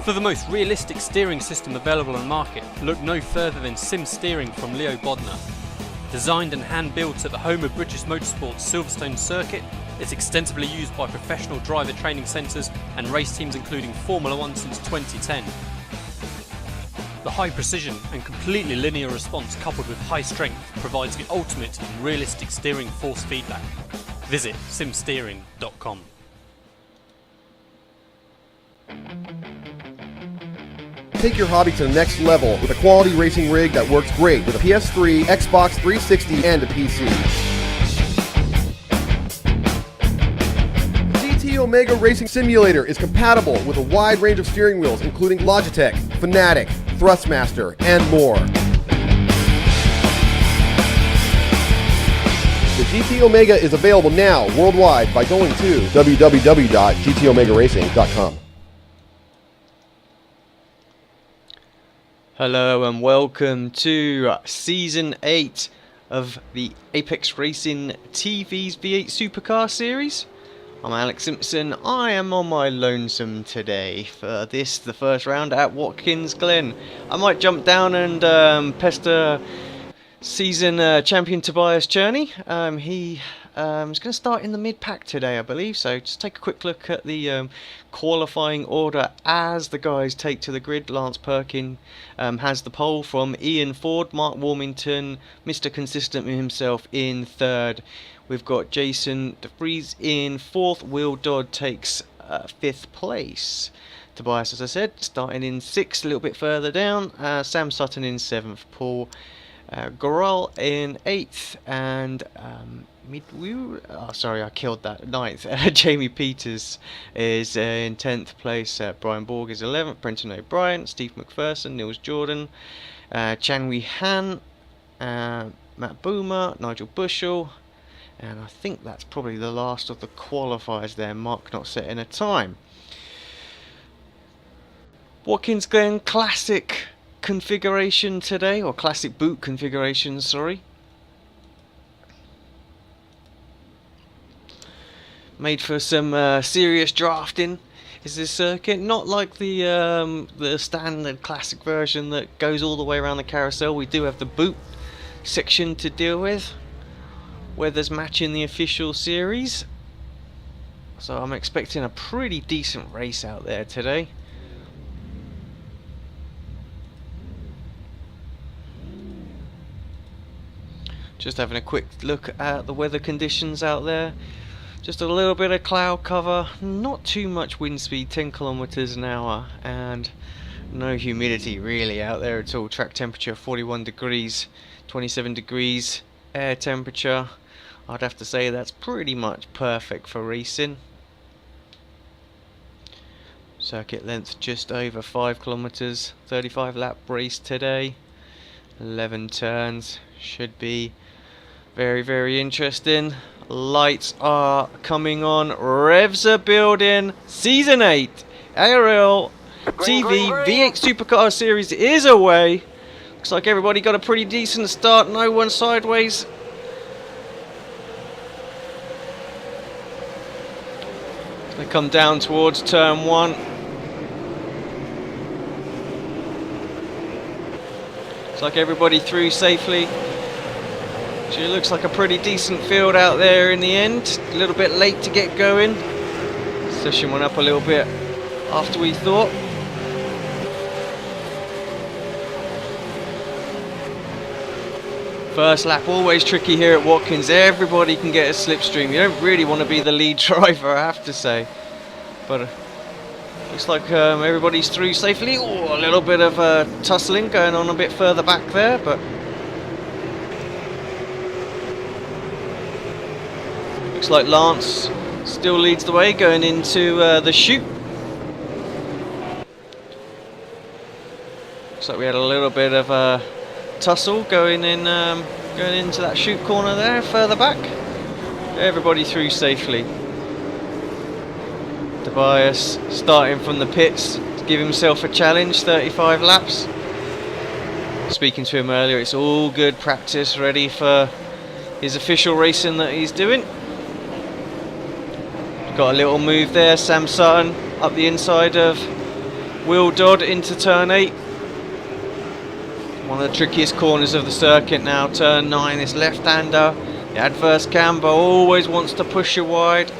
For the most realistic steering system available on the market, look no further than Sim Steering from Leo Bodnar. Designed and hand-built at the home of British Motorsport's Silverstone circuit, it's extensively used by professional driver training centres and race teams including Formula 1 since 2010. The high precision and completely linear response coupled with high strength provides the ultimate in realistic steering force feedback. Visit simsteering.com. Take your hobby to the next level with a quality racing rig that works great with a PS3, Xbox 360, and a PC. GT Omega Racing Simulator is compatible with a wide range of steering wheels including Logitech, Fanatec, Thrustmaster, and more. The GT Omega is available now worldwide by going to www.gtomegaracing.com. Hello and welcome to Season 8 of the Apex Racing TV's V8 Supercar series. I'm Alex Simpson. I am on my lonesome today for this, the first round at Watkins Glen. I might jump down and pester season champion Tobias Cherney. He is going to start in the mid-pack today, I believe, so just take a quick look at the qualifying order as the guys take to the grid. Lance Perkin has the pole from Ian Ford, Mark Warmington, Mr. Consistent himself in third. We've got Jason De Vries in fourth, Will Dodd takes fifth place. Tobias, as I said, starting in sixth, a little bit further down, Sam Sutton in seventh, Paul Goral in eighth, and sorry, I killed that. Ninth. Jamie Peters is in 10th place. Brian Borg is 11th. Brenton O'Brien, Steve McPherson, Nils Jordan, Chan Wee Han, Matt Boomer, Nigel Bushell, and I think that's probably the last of the qualifiers there. Mark not setting a time. Watkins Glen Classic configuration today, or Classic Boot configuration, sorry. Made for some serious drafting is this circuit, not like the standard classic version that goes all the way around the carousel. We do have the boot section to deal with, weather's matching the official series, so I'm expecting a pretty decent race out there today. Just having a quick look at the weather conditions out there. Just a little bit of cloud cover, not too much wind speed, 10 kilometers an hour, and no humidity really out there at all. Track temperature 41 degrees, 27 degrees, air temperature. I'd have to say that's pretty much perfect for racing. Circuit length just over 5 kilometers, 35 lap race today, 11 turns, should be very, very interesting. Lights are coming on, revs are building. Season 8 ARL-TV V8 Supercar Series is away. Looks like everybody got a pretty decent start, no one sideways. They come down towards turn 1. Looks like everybody through safely. So it looks like a pretty decent field out there in the end. A little bit late to get going. Session went up a little bit after we thought. First lap always tricky here at Watkins. Everybody can get a slipstream. You don't really want to be the lead driver, I have to say. But looks like everybody's through safely. Oh, a little bit of tussling going on a bit further back there, but looks like Lance still leads the way going into the chute. Looks like we had a little bit of a tussle going into that chute corner there, further back. Everybody through safely. Tobias starting from the pits to give himself a challenge, 35 laps. Speaking to him earlier, it's all good practice, ready for his official racing that he's doing. Got a little move there, Sam Sutton up the inside of Will Dodd into turn 8. One of the trickiest corners of the circuit now. Turn 9, this left-hander. The adverse camber always wants to push you wide.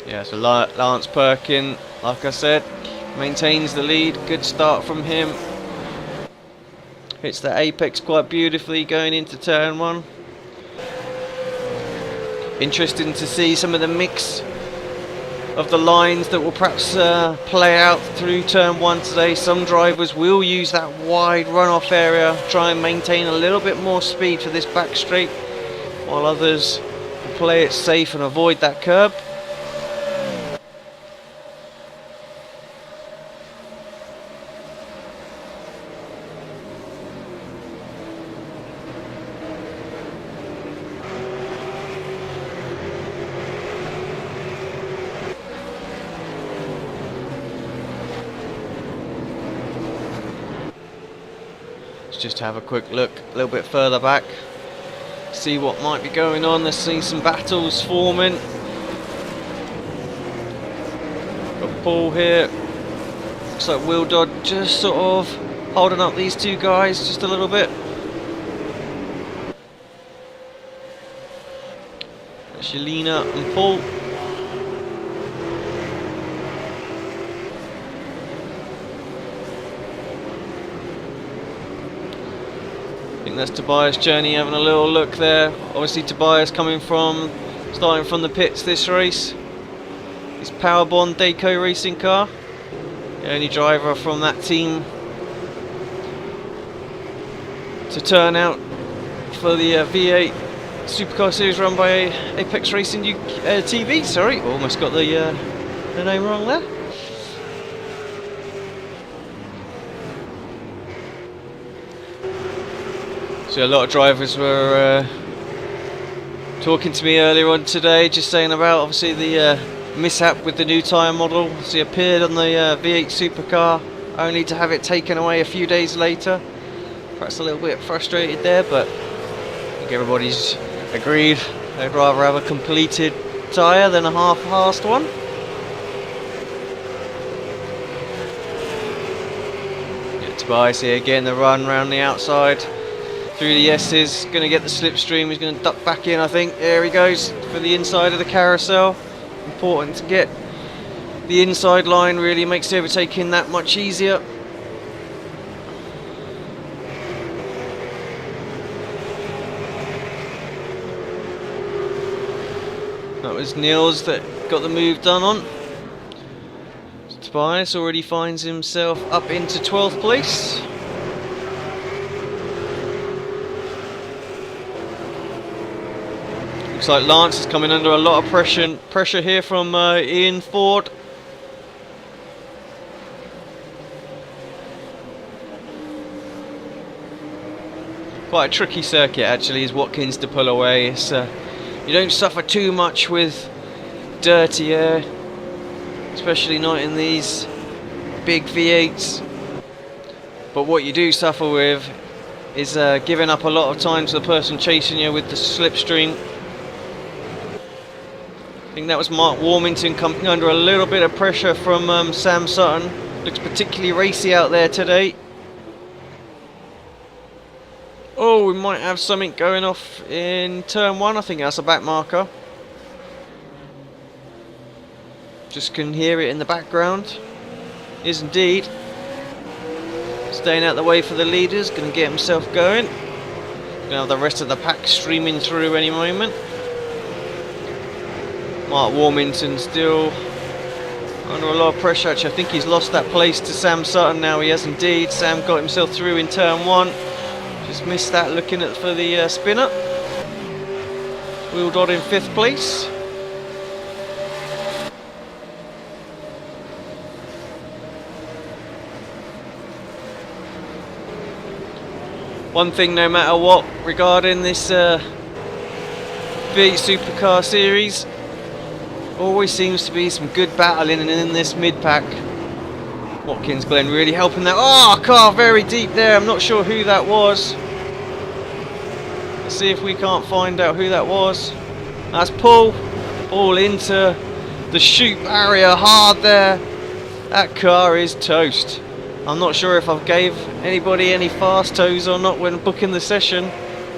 Yeah, so Lance Perkin, like I said, maintains the lead. Good start from him. Hits the apex quite beautifully going into turn 1. Interesting to see some of the mix of the lines that will perhaps play out through turn 1 today. Some drivers will use that wide runoff area, try and maintain a little bit more speed for this back straight, while others will play it safe and avoid that curb. Just have a quick look a little bit further back, see what might be going on. Let's see some battles forming. Got Paul here. Looks like Will Dodd just sort of holding up these two guys just a little bit. Shalina and Paul. I think that's Tobias Journey having a little look there. Obviously Tobias starting from the pits this race. His Powerbond Dayco racing car. The only driver from that team to turn out for the V8 Supercar Series run by Apex Racing TV. Sorry, almost got the name wrong there. So a lot of drivers were talking to me earlier on today, just saying about obviously the mishap with the new tyre model. So he appeared on the V8 Supercar, only to have it taken away a few days later. Perhaps a little bit frustrated there, but I think everybody's agreed they'd rather have a completed tyre than a half-assed one. Yeah, Tobias here again, the run round the outside. Through the S's, going to get the slipstream, he's going to duck back in I think. There he goes for the inside of the carousel. Important to get the inside line, really makes the overtaking that much easier. That was Niels that got the move done on. Tobias already finds himself up into 12th place. Looks like Lance is coming under a lot of pressure here from Ian Ford. Quite a tricky circuit actually is Watkins to pull away. It's, you don't suffer too much with dirty air, especially not in these big V8s. But what you do suffer with is giving up a lot of time to the person chasing you with the slipstream. I think that was Mark Warmington coming under a little bit of pressure from Sam Sutton. Looks particularly racy out there today. Oh, we might have something going off in turn 1. I think that's a back marker. Just can hear it in the background. Is indeed. Staying out the way for the leaders. Going to get himself going. Going to have the rest of the pack streaming through any moment. Mark Warmington still under a lot of pressure. Actually, I think he's lost that place to Sam Sutton now. He has indeed. Sam got himself through in turn 1. Just missed that looking at for the spinner. Will Dodd in 5th place. One thing no matter what regarding this V8 Supercar Series, always seems to be some good battling in this mid-pack. Watkins Glen really helping that. Oh, car very deep there. I'm not sure who that was. Let's see if we can't find out who that was. That's Paul. All into the chute area hard there. That car is toast. I'm not sure if I've gave anybody any fast toes or not when booking the session.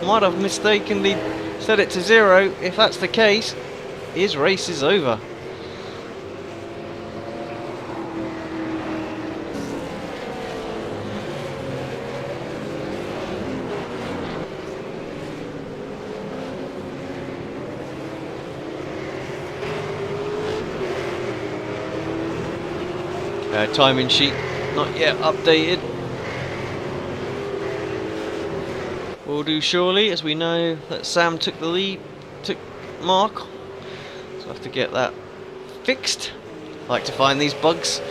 Might have mistakenly set it to 0. If that's the case, his race is over. Timing sheet not yet updated. Will do surely, as we know that Sam took the lead, took Mark. So I have to get that fixed. I like to find these bugs.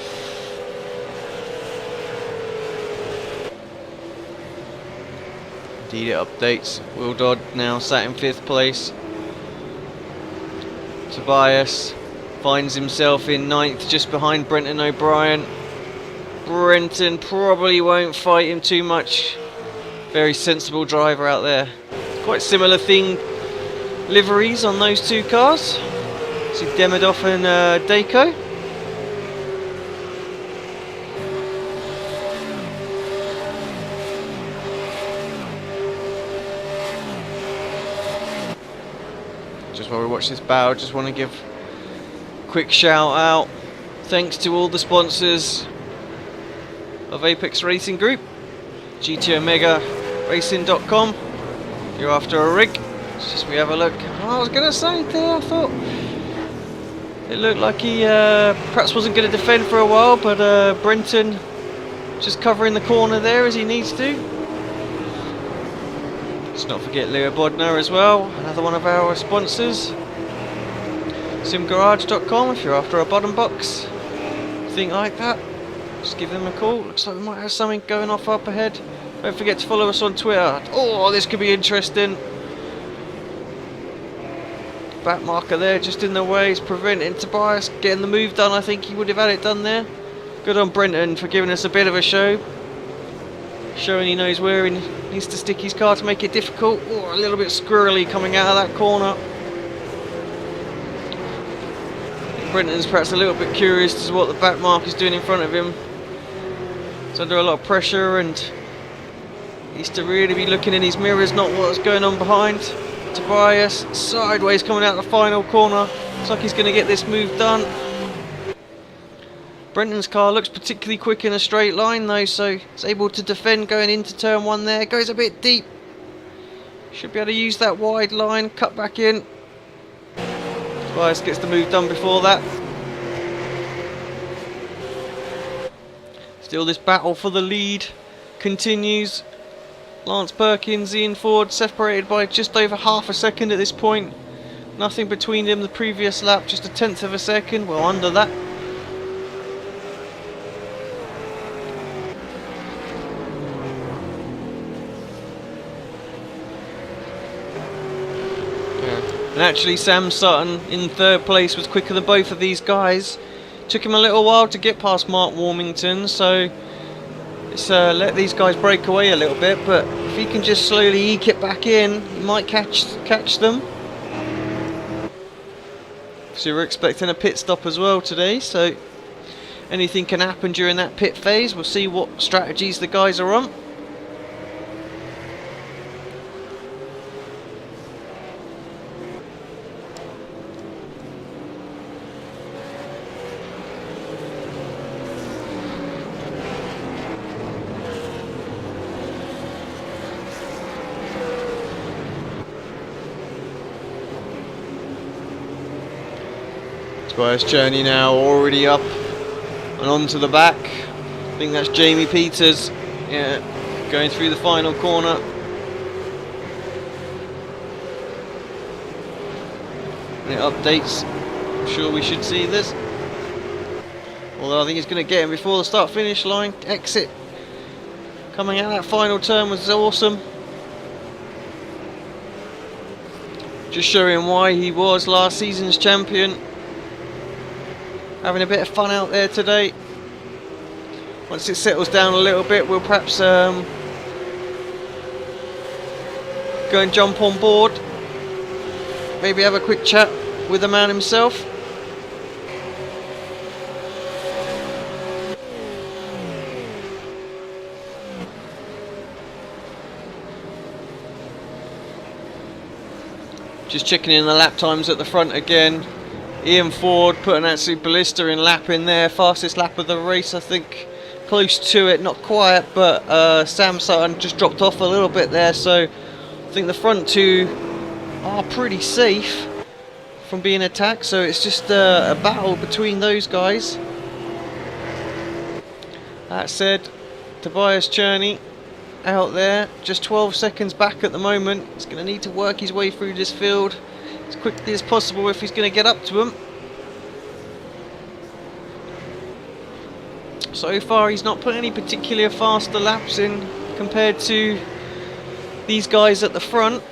Indeed it updates. Will Dodd now sat in 5th place. Tobias finds himself in 9th, just behind Brenton O'Brien. Brenton probably won't fight him too much. Very sensible driver out there. Quite similar thing, liveries on those two cars. See Demidov and Dayco. Just while we watch this battle, just want to give quick shout out, thanks to all the sponsors of Apex Racing Group, GT Omega Racing.com. If you're after a rig, let's just we have a look. Oh, I was going to say there, I thought it looked like he perhaps wasn't going to defend for a while, but Brenton just covering the corner there as he needs to. Let's not forget Leo Bodnar as well, another one of our sponsors. Simgarage.com if you're after a bottom box, thing like that, just give them a call. Looks like we might have something going off up ahead. Don't forget to follow us on Twitter. Oh, this could be interesting. Back marker there just in the way, is preventing Tobias getting the move done. I think he would have had it done there. Good on Brenton for giving us a bit of a show, showing he knows where he needs to stick his car to make it difficult. Oh, a little bit squirrely coming out of that corner. Brenton's perhaps a little bit curious as to what the back mark is doing in front of him. He's under a lot of pressure and needs to really be looking in his mirrors, not what's going on behind. Tobias sideways coming out the final corner. Looks like he's going to get this move done. Brenton's car looks particularly quick in a straight line though, so he's able to defend going into turn 1 there. Goes a bit deep. Should be able to use that wide line, cut back in. Tobias gets the move done before that. Still this battle for the lead continues. Lance Perkins, Ian Ford separated by just over half a second at this point. Nothing between them the previous lap, just a 1/10 of a second, well under that. And actually Sam Sutton in 3rd place was quicker than both of these guys. Took him a little while to get past Mark Warmington, so let's let these guys break away a little bit, but if he can just slowly eke it back in, he might catch them. So we're expecting a pit stop as well today, so anything can happen during that pit phase. We'll see what strategies the guys are on. Tobias journey now already up and onto the back. I think that's Jamie Peters, yeah, going through the final corner. When it updates, I'm sure we should see this. Although I think he's going to get him before the start finish line. Exit coming out that final turn was awesome. Just showing why he was last season's champion. Having a bit of fun out there today. Once it settles down a little bit, we'll perhaps go and jump on board. Maybe have a quick chat with the man himself. Just checking in the lap times at the front again. Ian Ford put an absolute blistering lap in there. Fastest lap of the race, I think. Close to it, not quite, but Sam Sutton just dropped off a little bit there, so I think the front two are pretty safe from being attacked, so it's just a battle between those guys. That said, Tobias Cherney out there, just 12 seconds back at the moment. He's going to need to work his way through this field as quickly as possible if he's going to get up to him. So far he's not put any particularly faster laps in compared to these guys at the front.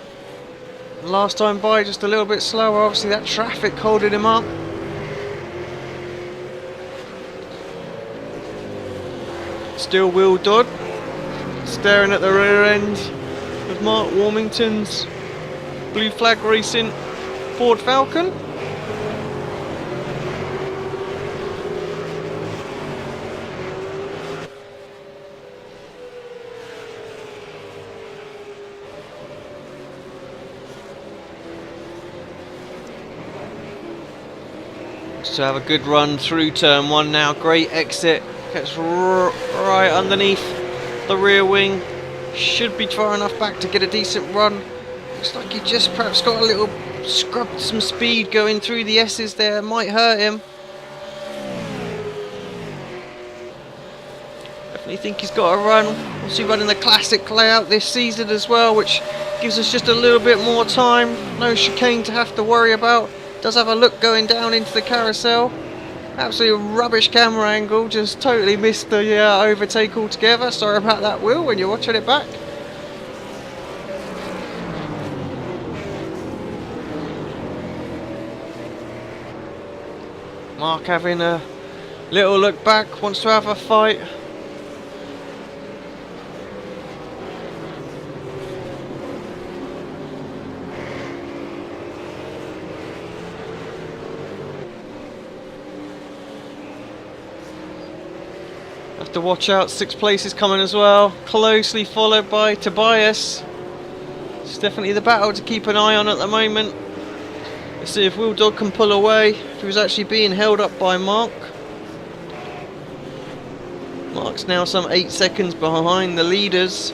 Last time by just a little bit slower, obviously that traffic holding him up. Still Will Dodd staring at the rear end of Mark Warmington's Blue Flag Racing Ford Falcon. To have a good run through turn one now. Great exit, gets right underneath the rear wing. Should be far enough back to get a decent run. Looks like he just perhaps got a little scrubbed some speed going through the S's there. Might hurt him. Definitely think he's got a run. Also running the classic layout this season as well, which gives us just a little bit more time. No chicane to have to worry about. Does have a look going down into the carousel. Absolutely rubbish camera angle. Just totally missed the overtake altogether. Sorry about that, Will, when you're watching it back. Mark having a little look back. Wants to have a fight. Have to watch out, 6th place is coming as well, closely followed by Tobias. It's definitely the battle to keep an eye on at the moment. Let's see if Will Dodd can pull away, if he was actually being held up by Mark. Mark's now some 8 seconds behind the leaders.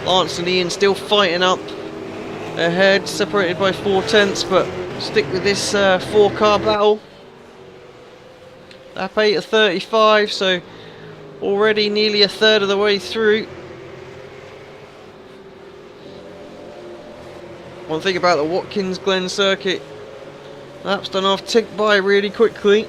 Lance and Ian still fighting up ahead, separated by 4/10, but stick with this 4-car battle. Lap 8 of 35, so already nearly a third of the way through. One thing about the Watkins Glen circuit, laps done off, ticked by really quickly.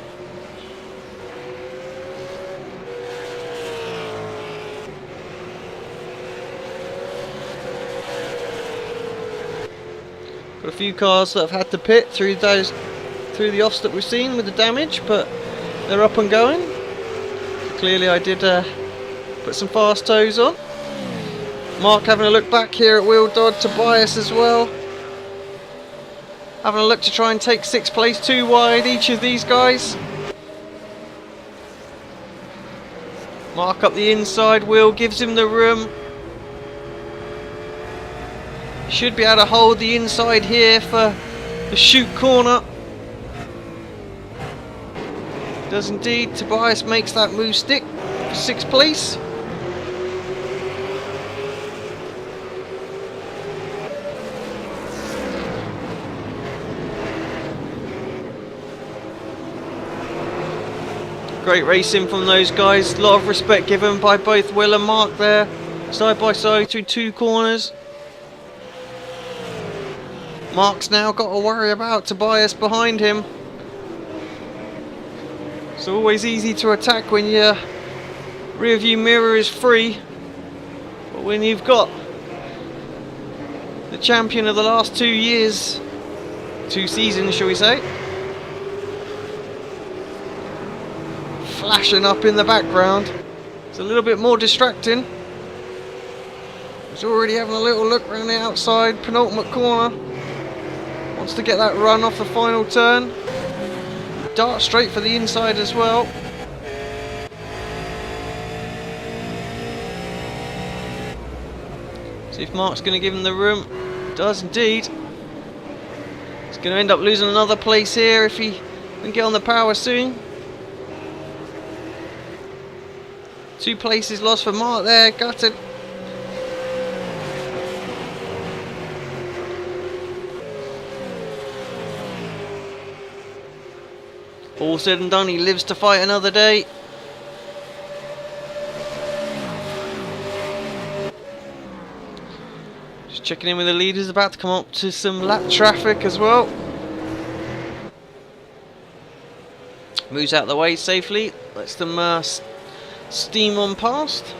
Got a few cars that have had to pit through the offs that we've seen with the damage, but they're up and going. Clearly I did put some fast toes on. Mark having a look back here at Will Dodd, Tobias as well. Having a look to try and take 6th place, 2 wide each of these guys. Mark up the inside, Will gives him the room. Should be able to hold the inside here for the chute corner. Does indeed. Tobias makes that move stick for 6th place. Great racing from those guys. A lot of respect given by both Will and Mark there, side by side through 2 corners. Mark's now got to worry about Tobias behind him. It's always easy to attack when your rear view mirror is free, but when you've got the champion of the last 2 years, 2 seasons shall we say, flashing up in the background. It's a little bit more distracting. He's already having a little look around the outside, penultimate corner. Wants to get that run off the final turn. Dart straight for the inside as well. See if Mark's going to give him the room. Does indeed. He's going to end up losing another place here if he can get on the power soon. 2 places lost for Mark there, gutted. All said and done, he lives to fight another day. Just checking in with the leaders, about to come up to some lap traffic as well. Moves out of the way safely, lets them steam on past.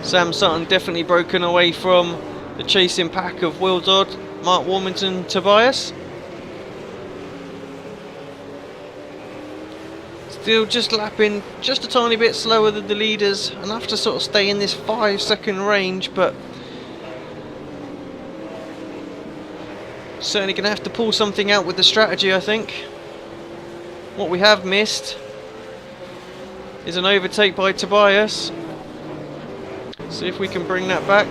Sam Sutton definitely broken away from the chasing pack of Will Dodd, Mark Warmington, Tobias. Still just lapping just a tiny bit slower than the leaders, enough to sort of stay in this 5-second range, but certainly going to have to pull something out with the strategy, I think. What we have missed is an overtake by Tobias. See if we can bring that back.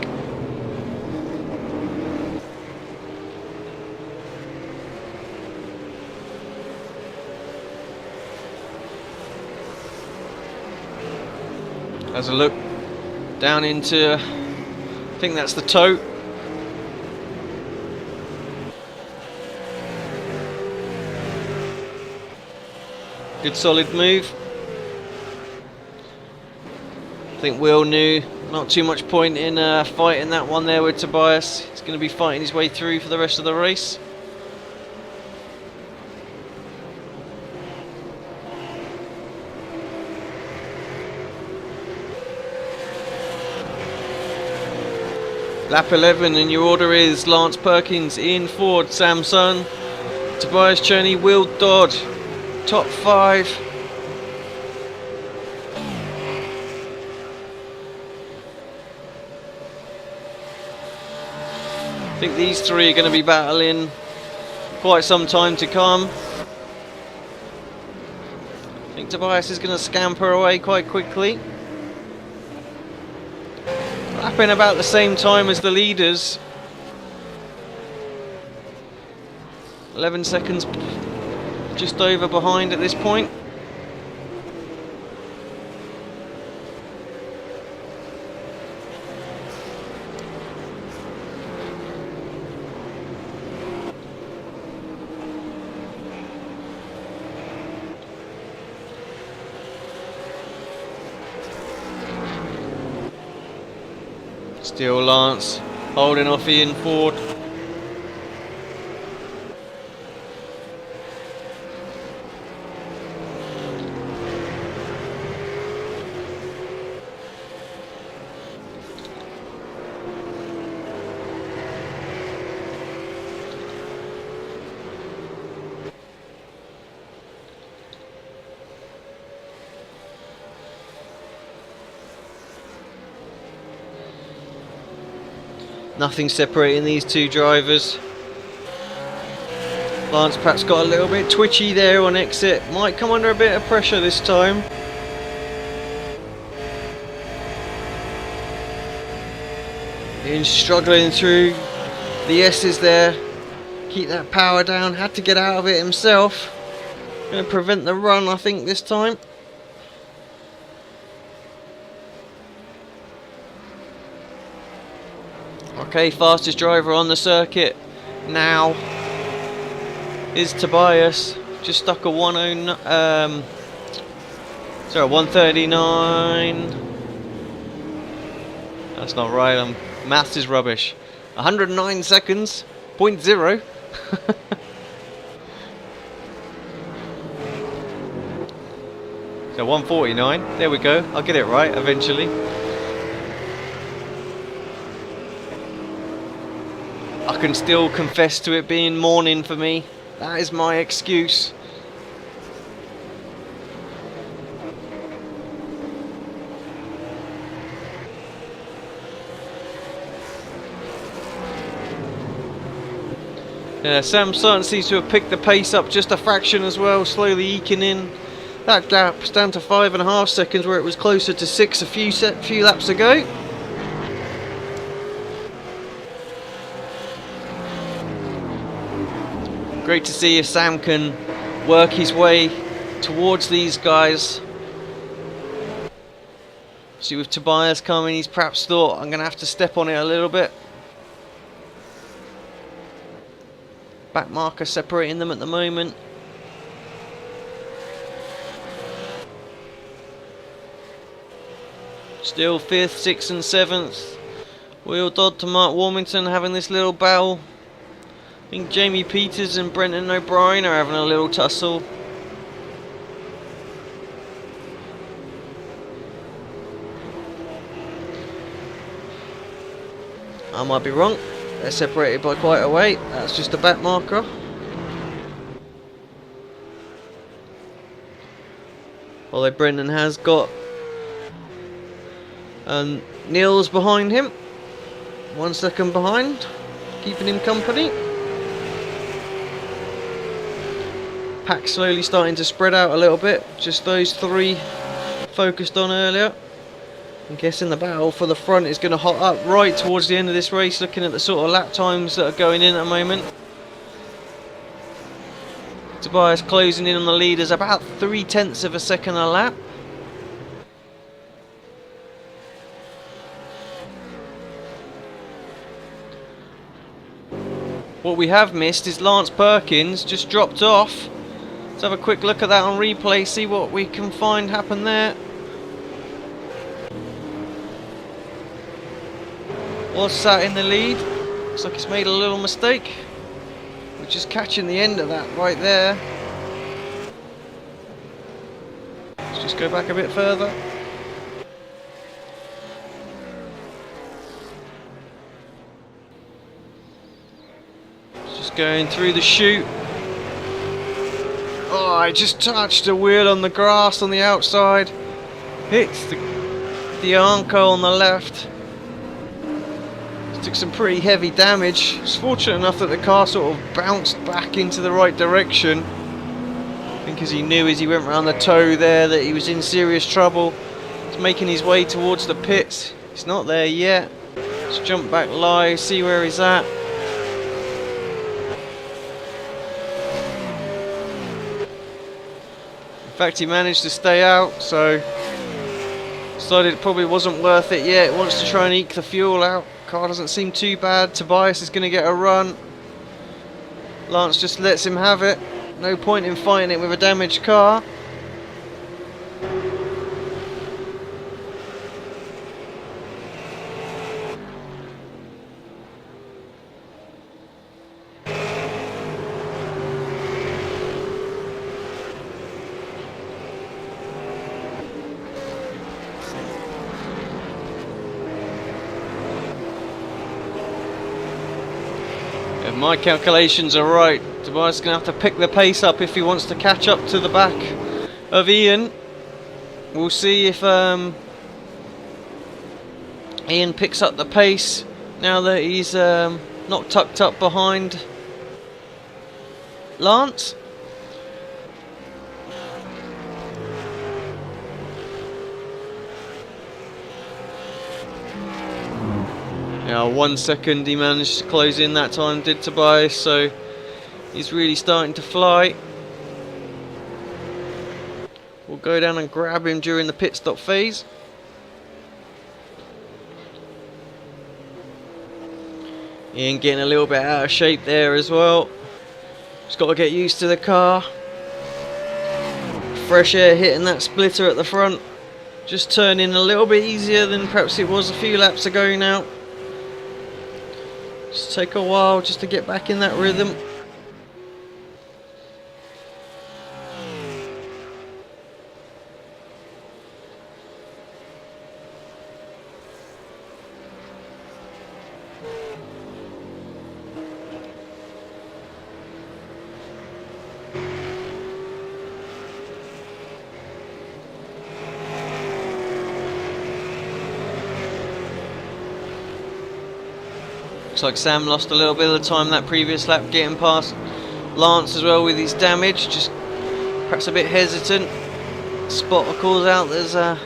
Has a look down into, I think that's the toe. Good solid move. I think Will knew not too much point in fighting that one there with Tobias. He's going to be fighting his way through for the rest of the race. Lap 11 and your order is Lance Perkins, Ian Ford, Sam Sun, Tobias Cherney, Will Dodd, top 5. I think these 3 are going to be battling quite some time to come. I think Tobias is going to scamper away quite quickly. Lapping about the same time as the leaders. 11 seconds just over behind at this point. Still Lance holding off Ian Ford. Nothing separating these 2 drivers. Lance perhaps got a little bit twitchy there on exit. Might come under a bit of pressure this time. Ian struggling through the S's there. Keep that power down. Had to get out of it himself. Going to prevent the run, I think, this time. Okay, fastest driver on the circuit now is Tobias. Just stuck a 139. That's not right. Maths is rubbish. 109 seconds. 0.0. So 149. There we go. I'll get it right eventually. I can still confess to it being morning for me. That is my excuse. Yeah, Sam Sarton seems to have picked the pace up just a fraction as well, slowly eking in. That gap's down to 5.5 seconds, where it was closer to 6 a few laps ago. Great to see if Sam can work his way towards these guys. See, with Tobias coming, he's perhaps thought, I'm going to have to step on it a little bit. Back marker separating them at the moment. Still 5th, 6th and 7th. Will Dodd to Mark Warmington having this little battle. I think Jamie Peters and Brendan O'Brien are having a little tussle. I might be wrong. They're separated by quite a way. That's just a back marker. Although Brendan has got Neil's behind him. 1 second behind, keeping him company. Pack slowly starting to spread out a little bit. Just those 3 focused on earlier. I'm guessing the battle for the front is going to hot up right towards the end of this race, looking at the sort of lap times that are going in at the moment. Tobias closing in on the leaders about 0.3 of a second a lap. What we have missed is Lance Perkins just dropped off. Let's have a quick look at that on replay, see what we can find happen there. Was sat in the lead. Looks like he's made a little mistake. We're just catching the end of that right there. Let's just go back a bit further. Just going through the chute. Oh, I just touched a wheel on the grass on the outside. Hits the Arnco on the left. Took some pretty heavy damage. It's fortunate enough that the car sort of bounced back into the right direction. I think as he knew as he went round the toe there that he was in serious trouble. He's making his way towards the pits. He's not there yet. Let's jump back live, see where he's at. In fact, he managed to stay out, so decided it probably wasn't worth it yet. Wants to try and eke the fuel out. Car doesn't seem too bad. Tobias is going to get a run. Lance just lets him have it. No point in fighting it with a damaged car. If my calculations are right, Tobias is going to have to pick the pace up if he wants to catch up to the back of Ian. We'll see if Ian picks up the pace now that he's not tucked up behind Lance. Yeah, 1 second he managed to close in that time, did Tobias, so he's really starting to fly. We'll go down and grab him during the pit stop phase. Ian getting a little bit out of shape there as well. Just got to get used to the car. Fresh air hitting that splitter at the front. Just turning a little bit easier than perhaps it was a few laps ago now. Just take a while just to get back in that rhythm. Looks like Sam lost a little bit of the time that previous lap getting past Lance as well with his damage, just perhaps a bit hesitant. Spotter calls out there's a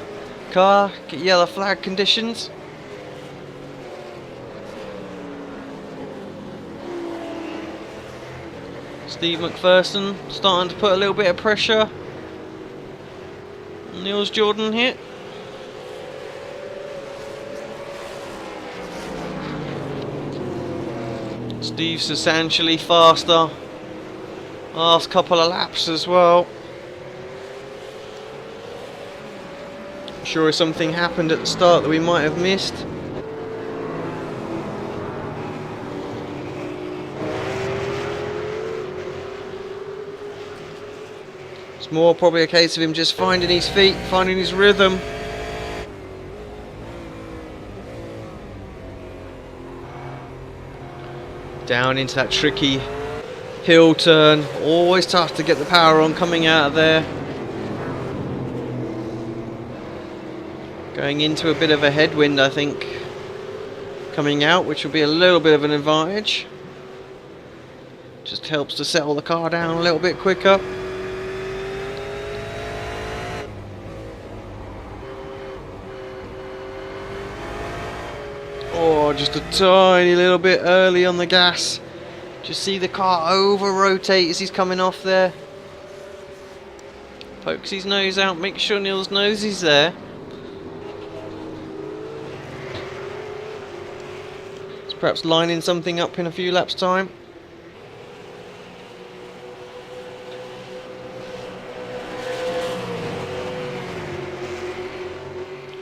car, get yellow flag conditions. Steve McPherson starting to put a little bit of pressure on Niels Jordan here. Steve's substantially faster. Last couple of laps as well. I'm sure something happened at the start that we might have missed. It's more probably a case of him just finding his feet, finding his rhythm. Down into that tricky hill turn, always tough to get the power on coming out of there. Going into a bit of a headwind, I think, coming out, which will be a little bit of an advantage. Just helps to settle the car down a little bit quicker. Oh, just a tiny little bit early on the gas. Just see the car over rotate as he's coming off there. Pokes his nose out, make sure Niels knows he's there. He's perhaps lining something up in a few laps' time.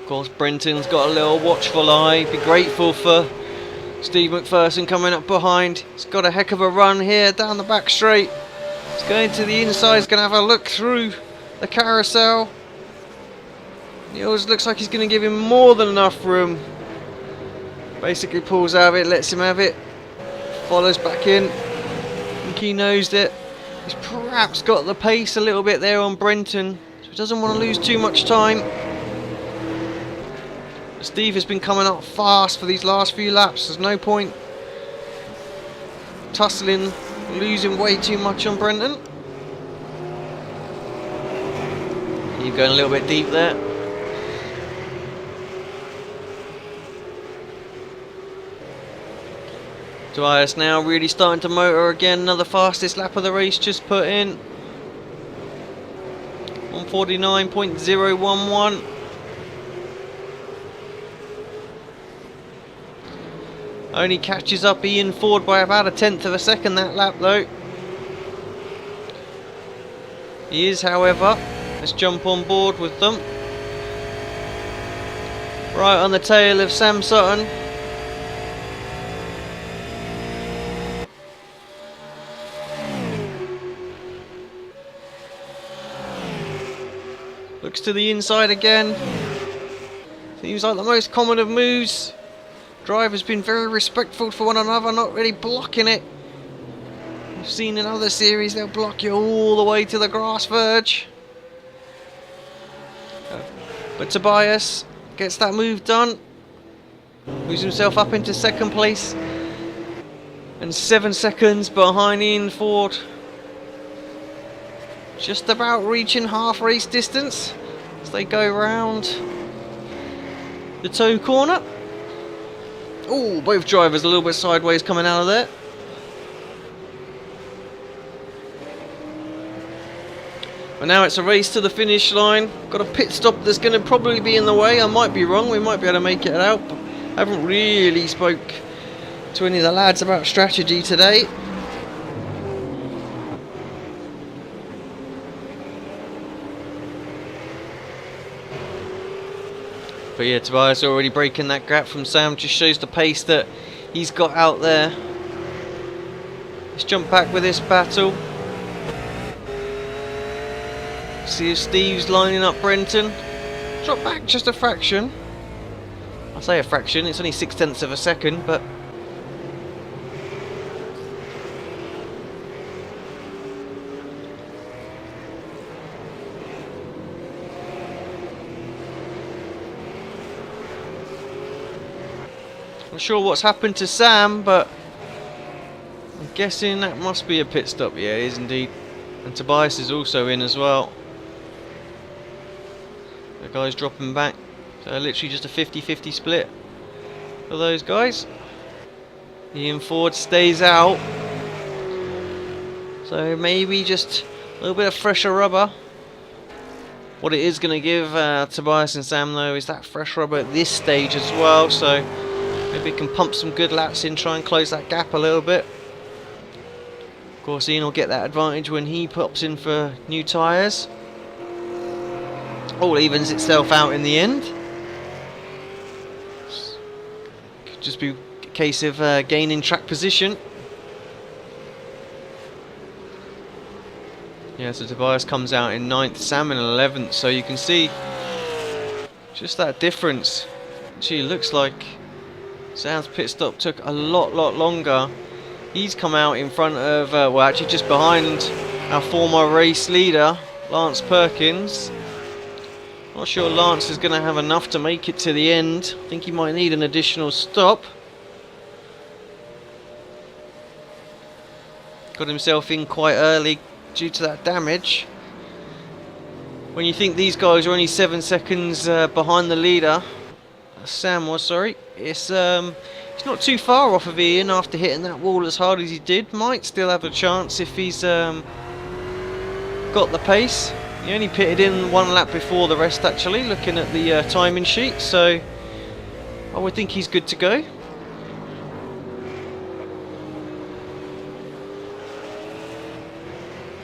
Of course, Brenton's got a little watchful eye. Be grateful for Steve McPherson coming up behind. He's got a heck of a run here down the back straight. He's going to the inside. He's going to have a look through the carousel. Niels looks like he's going to give him more than enough room. Basically pulls out of it, lets him have it. Follows back in. I think he knows it. He's perhaps got the pace a little bit there on Brenton, so he doesn't want to lose too much time. Steve has been coming up fast for these last few laps. There's no point tussling, losing way too much on Brenton. You're going a little bit deep there. Tobias now really starting to motor again. Another fastest lap of the race just put in. 149.011. Only catches up Ian Ford by about 1/10 of a second that lap though. He is, however, let's jump on board with them. Right on the tail of Sam Sutton. Looks to the inside again. Seems like the most common of moves. Drivers been very respectful for one another, not really blocking it. We've seen in other series they'll block you all the way to the grass verge. But Tobias gets that move done. Moves himself up into second place. And 7 seconds behind Ian Ford. Just about reaching half race distance as they go round the toe corner. Oh, both drivers a little bit sideways coming out of there. But now it's a race to the finish line. Got a pit stop that's going to probably be in the way. I might be wrong. We might be able to make it out. But I haven't really spoke to any of the lads about strategy today. But yeah, Tobias already breaking that gap from Sam. Just shows the pace that he's got out there. Let's jump back with this battle. See if Steve's lining up Brenton. Drop back just a fraction. I say a fraction, it's only 0.6 of a second, but Not sure what's happened to Sam, but I'm guessing that must be a pit stop. Yeah, it is indeed. And Tobias is also in as well. The guy's dropping back. So literally just a 50-50 split for those guys. Ian Ford stays out. So maybe just a little bit of fresher rubber. What it is going to give Tobias and Sam though is that fresh rubber at this stage as well. So maybe can pump some good laps in, try and close that gap a little bit. Of course Ian will get that advantage when he pops in for new tyres. All evens itself out in the end. Could just be a case of gaining track position. Yeah, so Tobias comes out in 9th, Sam in 11th, so you can see just that difference. Actually, it looks like Sam's pit stop took a lot longer. He's come out in front of, well actually just behind our former race leader, Lance Perkins. Not sure Lance is going to have enough to make it to the end. I think he might need an additional stop. Got himself in quite early due to that damage. When you think these guys are only 7 seconds behind the leader, Sam was, sorry, it's not too far off of Ian after hitting that wall as hard as he did. Might still have a chance if he's got the pace. He only pitted in 1 lap before the rest actually, looking at the timing sheet, so I would think he's good to go.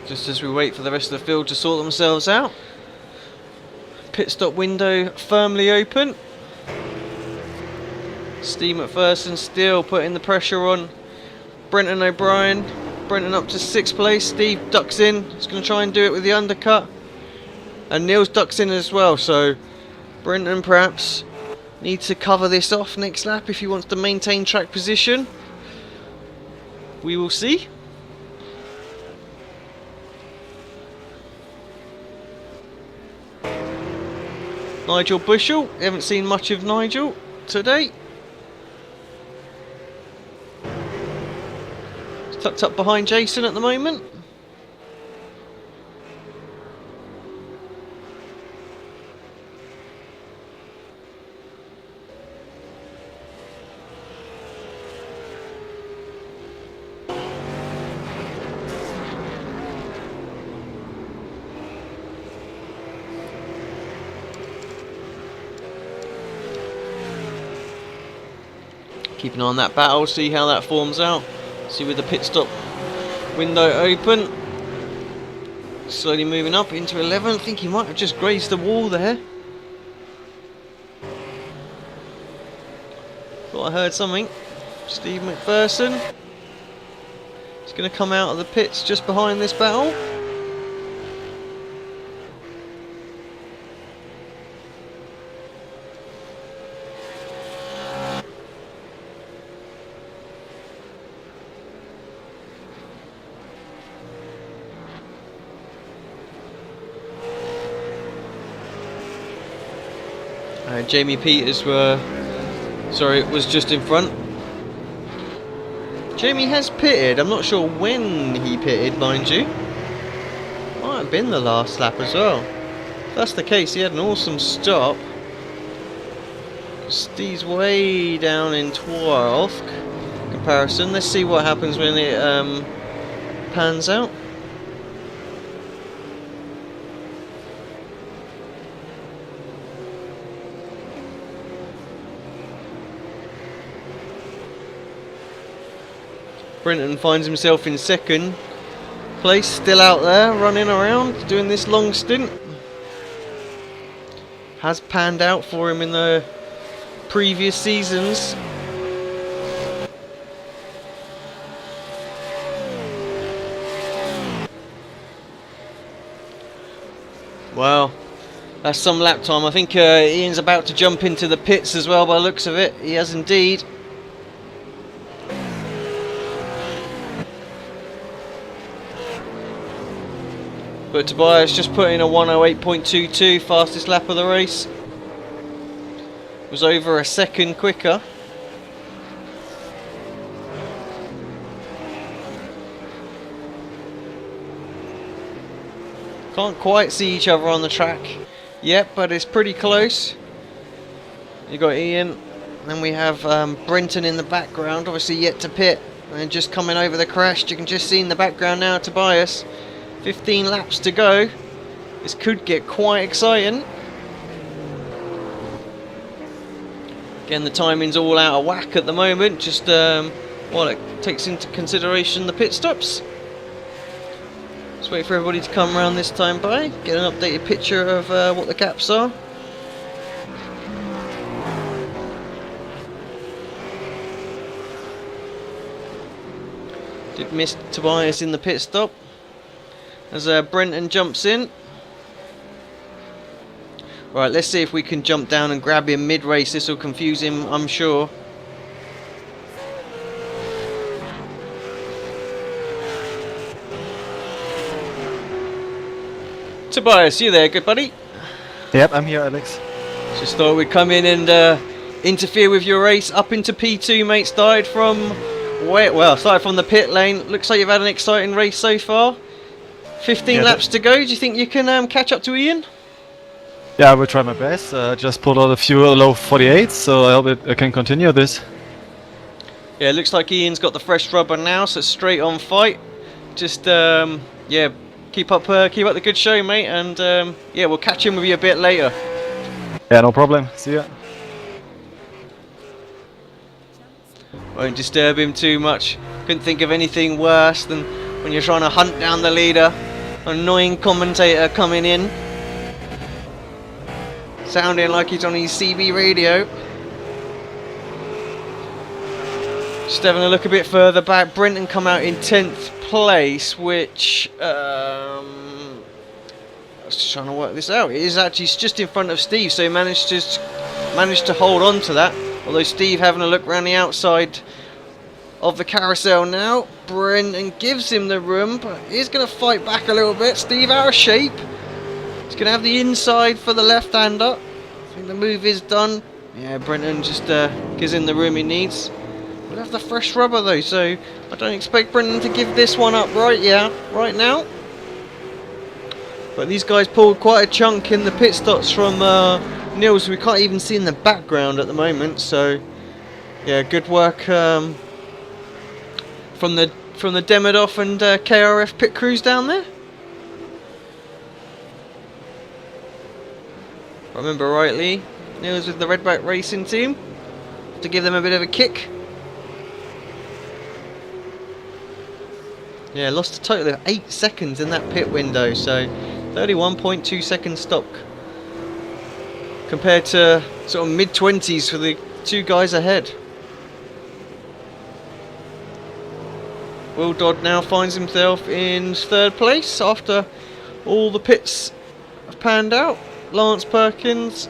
Just as we wait for the rest of the field to sort themselves out. Pit stop window firmly open. Steve McPherson still putting the pressure on Brenton O'Brien. Brenton up to 6th place. Steve ducks in. He's going to try and do it with the undercut. And Niels ducks in as well. So Brenton perhaps needs to cover this off next lap if he wants to maintain track position. We will see. Nigel Bushell, haven't seen much of Nigel today. He's tucked up behind Jason at the moment. Keep an eye on that battle, see how that forms out. See with the pit stop window open. Slowly moving up into 11th. I think he might have just grazed the wall there. Thought I heard something. Steve McPherson. He's going to come out of the pits just behind this battle. Jamie Peters was just in front. Jamie has pitted. I'm not sure when he pitted, mind you. Might have been the last lap as well. If that's the case, he had an awesome stop. Steve's way down in 12th comparison. Let's see what happens when it pans out. Brenton finds himself in 2nd place, still out there, running around, doing this long stint. Has panned out for him in the previous seasons. Wow, that's some lap time. I think Ian's about to jump into the pits as well by the looks of it. He has indeed. But Tobias just put in a 1:08.22, fastest lap of the race. Was over a second quicker. Can't quite see each other on the track yet, but it's pretty close. You got Ian, then we have Brenton in the background, obviously yet to pit, and just coming over the crash. You can just see in the background now Tobias. 15 laps to go. This could get quite exciting. Again, the timing's all out of whack at the moment, just while it takes into consideration the pit stops. Let's wait for everybody to come around this time by, get an updated picture of what the gaps are. Did miss Tobias in the pit stop as Brenton jumps in. Right, let's see if we can jump down and grab him mid-race. This will confuse him, I'm sure. Tobias, you there, good buddy? Yep, I'm here, Alex. Just thought we'd come in and interfere with your race up into P2, mate. Started from the pit lane. Looks like you've had an exciting race so far. 15 laps to go. Do you think you can catch up to Ian? Yeah, I will try my best. Just pulled out a few low 48s, so I hope I can continue this. Yeah, it looks like Ian's got the fresh rubber now, so straight on fight. Just yeah, keep up the good show, mate, and yeah, we'll catch in with you a bit later. Yeah, no problem. See ya. Won't disturb him too much. Couldn't think of anything worse than when you're trying to hunt down the leader. An annoying commentator coming in, sounding like he's on his CB radio. Just having a look a bit further back, Brenton come out in 10th place, which I was just trying to work this out. It is actually just in front of Steve, so he managed to hold on to that. Although Steve having a look around the outside of the carousel now. Brenton gives him the room, but he's going to fight back a little bit. Steve out of shape. He's going to have the inside for the left-hander. I think the move is done. Yeah, Brenton just gives him the room he needs. We'll have the fresh rubber though, so I don't expect Brenton to give this one up right now. But these guys pulled quite a chunk in the pit stops from Nils, we can't even see in the background at the moment. So yeah, good work from the Demidov and KRF pit crews down there. If I remember rightly, Nils with the Redback Racing team to give them a bit of a kick. Yeah, lost a total of 8 seconds in that pit window, so 31.2 second stock compared to sort of mid-20s for the two guys ahead. Will Dodd now finds himself in 3rd place after all the pits have panned out. Lance Perkins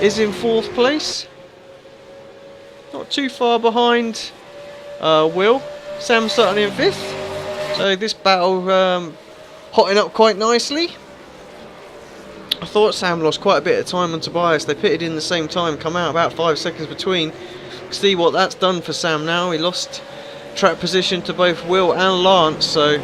is in 4th place, not too far behind Will. Sam Sutton in 5th. So this battle hotting up quite nicely. I thought Sam lost quite a bit of time on Tobias. They pitted in the same time, come out about 5 seconds between. See what that's done for Sam now. He lost track position to both Will and Lance. So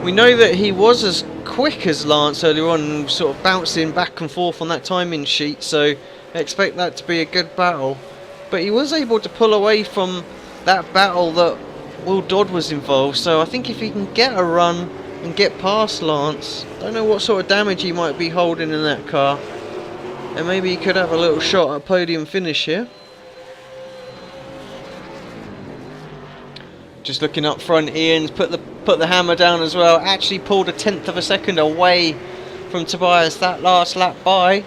we know that he was as quick as Lance earlier on, sort of bouncing back and forth on that timing sheet. So I expect that to be a good battle. But he was able to pull away from that battle that Will Dodd was involved, so I think if he can get a run and get past Lance, don't know what sort of damage he might be holding in that car, and maybe he could have a little shot at a podium finish here. Just looking up front, Ian's put the hammer down as well. Actually pulled a 1/10 of a second away from Tobias that last lap by.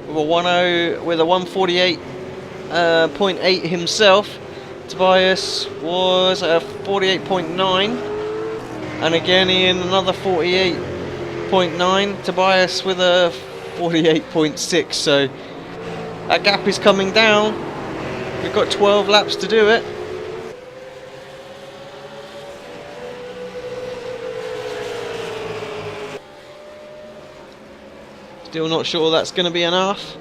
With a 148.8 himself. Tobias was a 48.9, and again Ian another 48.9. Tobias with a 48.6. So that gap is coming down. We've got 12 laps to do it. Still not sure that's going to be enough.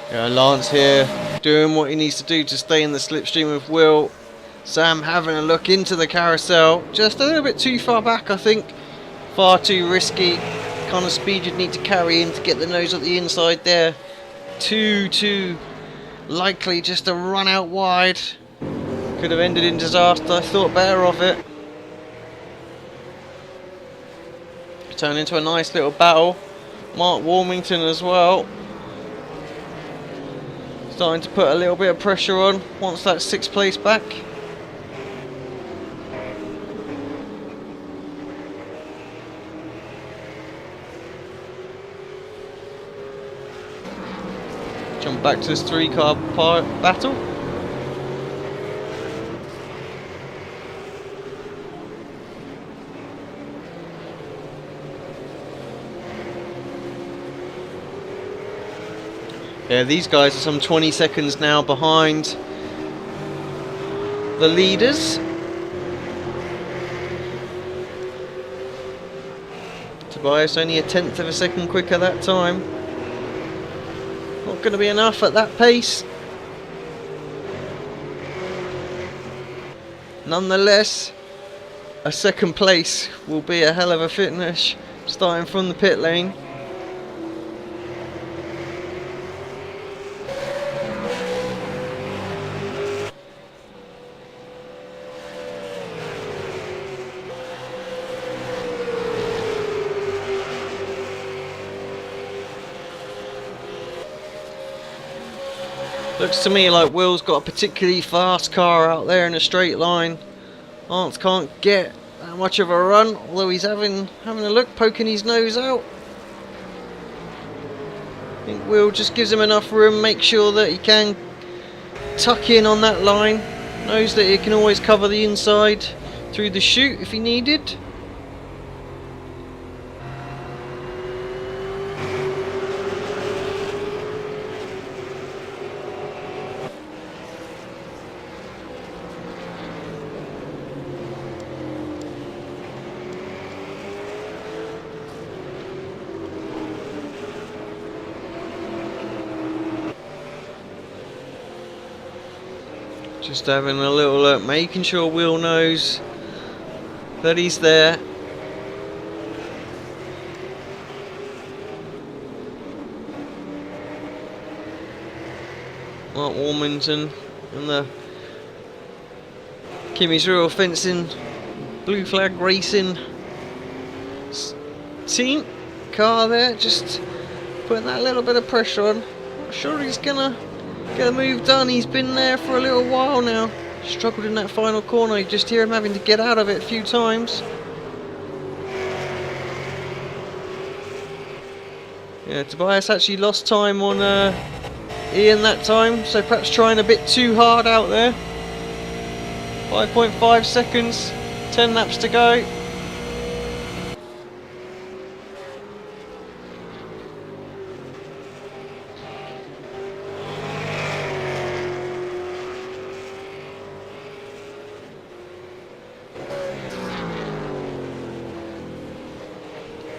Yeah, Lance here doing what he needs to do to stay in the slipstream with Will. Sam having a look into the carousel, just a little bit too far back, I think. Far too risky. Kind of speed you'd need to carry in to get the nose at the inside there. Too likely just to run out wide. Could have ended in disaster. I thought better of it. Turned into a nice little battle. Mark Warmington as well. Starting to put a little bit of pressure on. Wants that 6th place back. Jump back to this 3-car battle. Yeah, these guys are some 20 seconds now behind the leaders. Tobias only a 1/10 of a second quicker that time. Not going to be enough at that pace. Nonetheless, a 2nd place will be a hell of a finish, starting from the pit lane. Looks to me like Will's got a particularly fast car out there in a straight line. Lance can't get that much of a run, although he's having a look, poking his nose out. I think Will just gives him enough room, make sure that he can tuck in on that line. Knows that he can always cover the inside through the chute if he needed. Just having a little look, making sure Will knows that he's there. Mark Warmington and the Kimmy's Real Fencing Blue Flag Racing team car there, just putting that little bit of pressure on. I'm sure he's gonna get the move done. He's been there for a little while now. Struggled in that final corner. You just hear him having to get out of it a few times. Yeah, Tobias actually lost time on Ian that time, so perhaps trying a bit too hard out there. 5.5 seconds, 10 laps to go.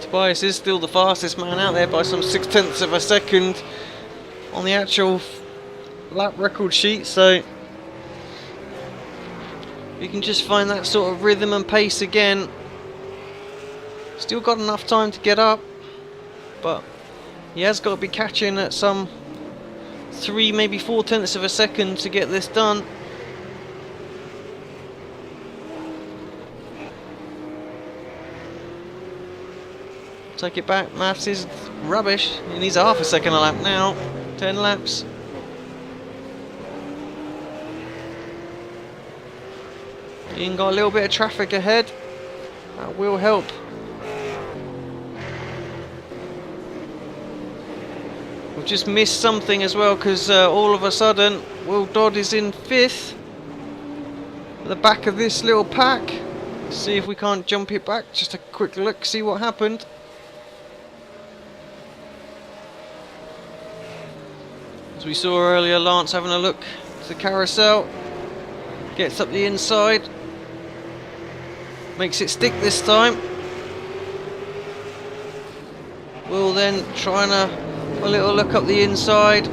Tobias is still the fastest man out there by some 0.6 of a second on the actual lap record sheet, so you can just find that sort of rhythm and pace again. Still got enough time to get up, but he has got to be catching at some 3, maybe 0.4 of a second to get this done. Take it back, maths is rubbish. He needs a half a second a lap now. 10 laps. Ian got a little bit of traffic ahead. That will help. We've just missed something as well, because all of a sudden Will Dodd is in 5th at the back of this little pack. Let's see if we can't jump it back. Just a quick look, see what happened. As we saw earlier, Lance having a look at the carousel, gets up the inside, makes it stick this time. Will then trying to a little look up the inside,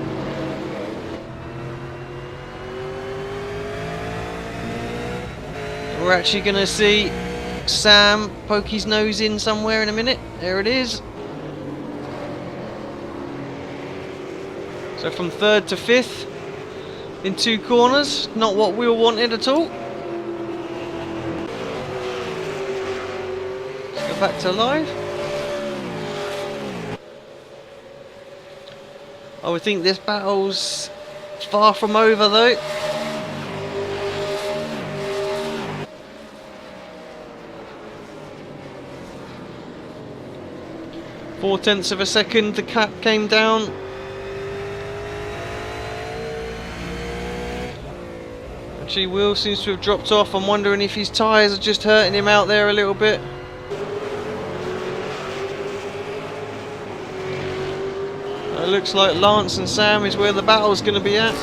we're actually going to see Sam poke his nose in somewhere in a minute. There it is. So from 3rd to 5th in 2 corners, not what we were wanted at all. Let's go back to live. I would think this battle's far from over though. Four-tenths of a second, the cap came down. Actually, Will seems to have dropped off. I'm wondering if his tyres are just hurting him out there a little bit. It looks like Lance and Sam is where the battle's going to be at.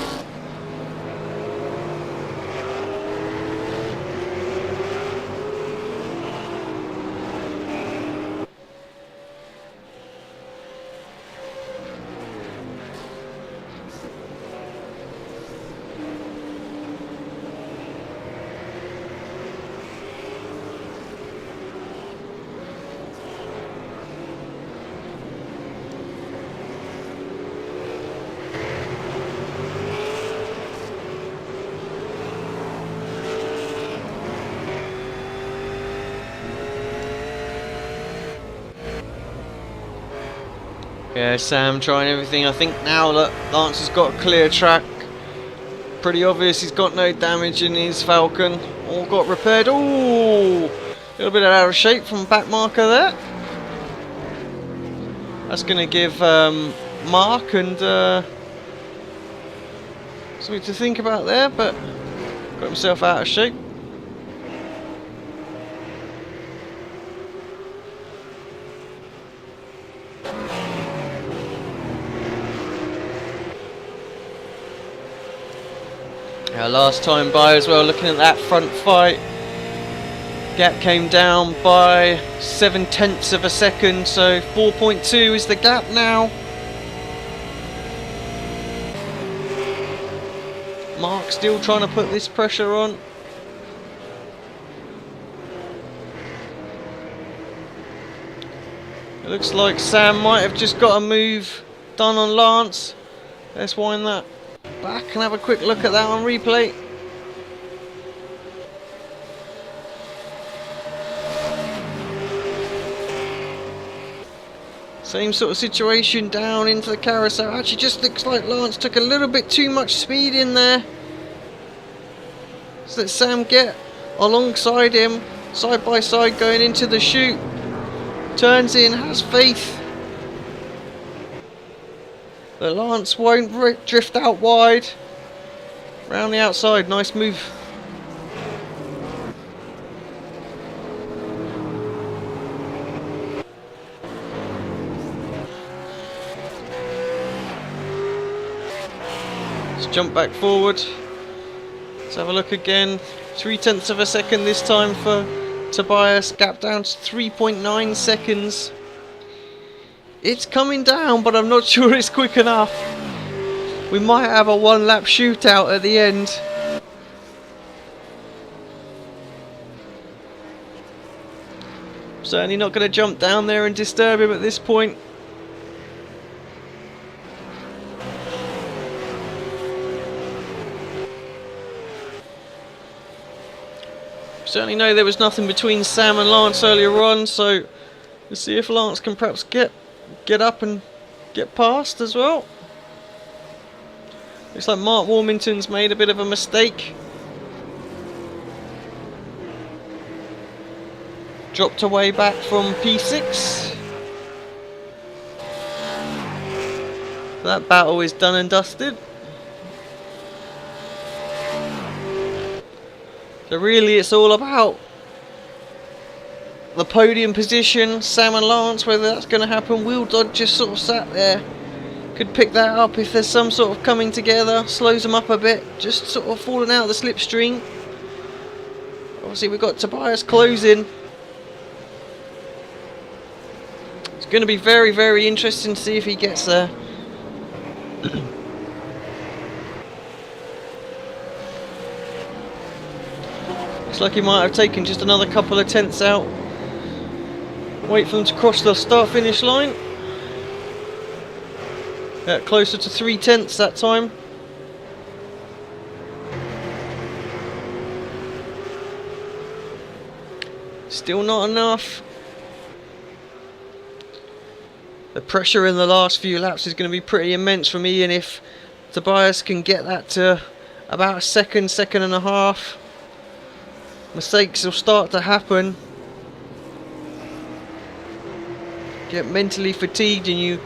Yeah, Sam trying everything. I think now that Lance has got a clear track, pretty obvious he's got no damage in his Falcon. All got repaired. Ooh, a little bit out of shape from back marker there. That's going to give Mark and something to think about there, but got himself out of shape. Last time by as well, looking at that front fight, gap came down by 7/10 of a second, so 4.2 is the gap now. Mark still trying to put this pressure on. It looks like Sam might have just got a move done on Lance. Let's wind that back and have a quick look at that on replay. Same sort of situation down into the carousel. Actually just looks like Lance took a little bit too much speed in there. So let Sam get alongside him, side by side going into the chute. Turns in, has faith. The Lance won't drift out wide. Round the outside, nice move. Let's jump back forward. Let's have a look again. 0.3 of a second this time for Tobias. Gap down to 3.9 seconds. It's coming down, but I'm not sure it's quick enough. We might have a one-lap shootout at the end. Certainly not going to jump down there and disturb him at this point. Certainly know there was nothing between Sam and Lance earlier on, so let's see if Lance can perhaps get up and get past as well. Looks like Mark Warmington's made a bit of a mistake. Dropped away back from P6. That battle is done and dusted. So really it's all about the podium position, Sam and Lance, whether that's going to happen. Will Dodd just sort of sat there. Could pick that up if there's some sort of coming together, slows them up a bit, just sort of falling out of the slipstream. Obviously we've got Tobias closing. It's going to be very, very interesting to see if he gets there. Looks like he might have taken just another couple of tenths out. Wait for them to cross the start-finish line. Closer to 3 tenths that time. Still not enough. The pressure in the last few laps is going to be pretty immense from Ian if Tobias can get that to about a second, second and a half. Mistakes will start to happen. Get mentally fatigued and you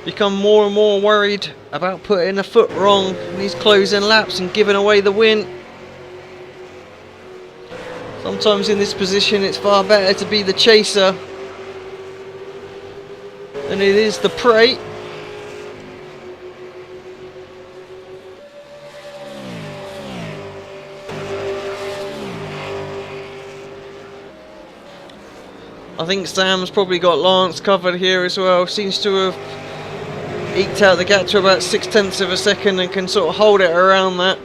become more and more worried about putting a foot wrong in these closing laps and giving away the win. Sometimes in this position it's far better to be the chaser than it is the prey. I think Sam's probably got Lance covered here as well. Seems to have eked out the gap to about 0.6 of a second and can sort of hold it around that.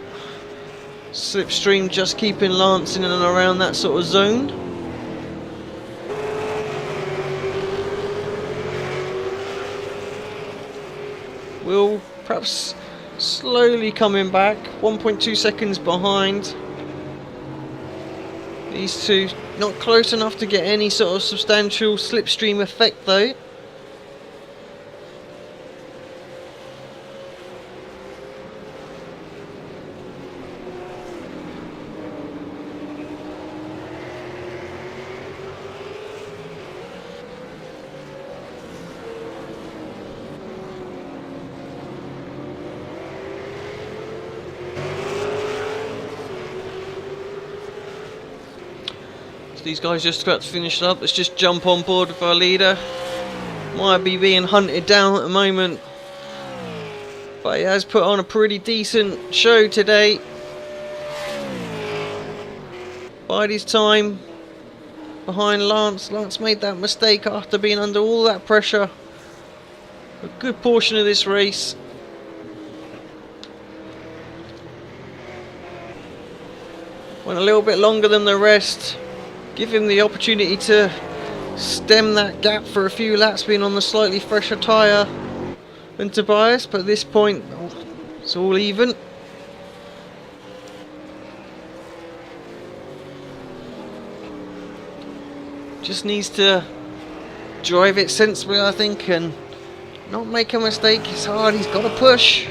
Slipstream just keeping Lance in and around that sort of zone. Will perhaps slowly coming back, 1.2 seconds behind. These two not close enough to get any sort of substantial slipstream effect though. These guys just about to finish up. Let's just jump on board with our leader. Might be being hunted down at the moment, but he has put on a pretty decent show today. Bide his time behind Lance. Lance made that mistake after being under all that pressure a good portion of this race. Went a little bit longer than the rest. Give him the opportunity to stem that gap for a few laps, being on the slightly fresher tyre than Tobias, but at this point it's all even. Just needs to drive it sensibly, I think, and not make a mistake. It's hard, he's got to push.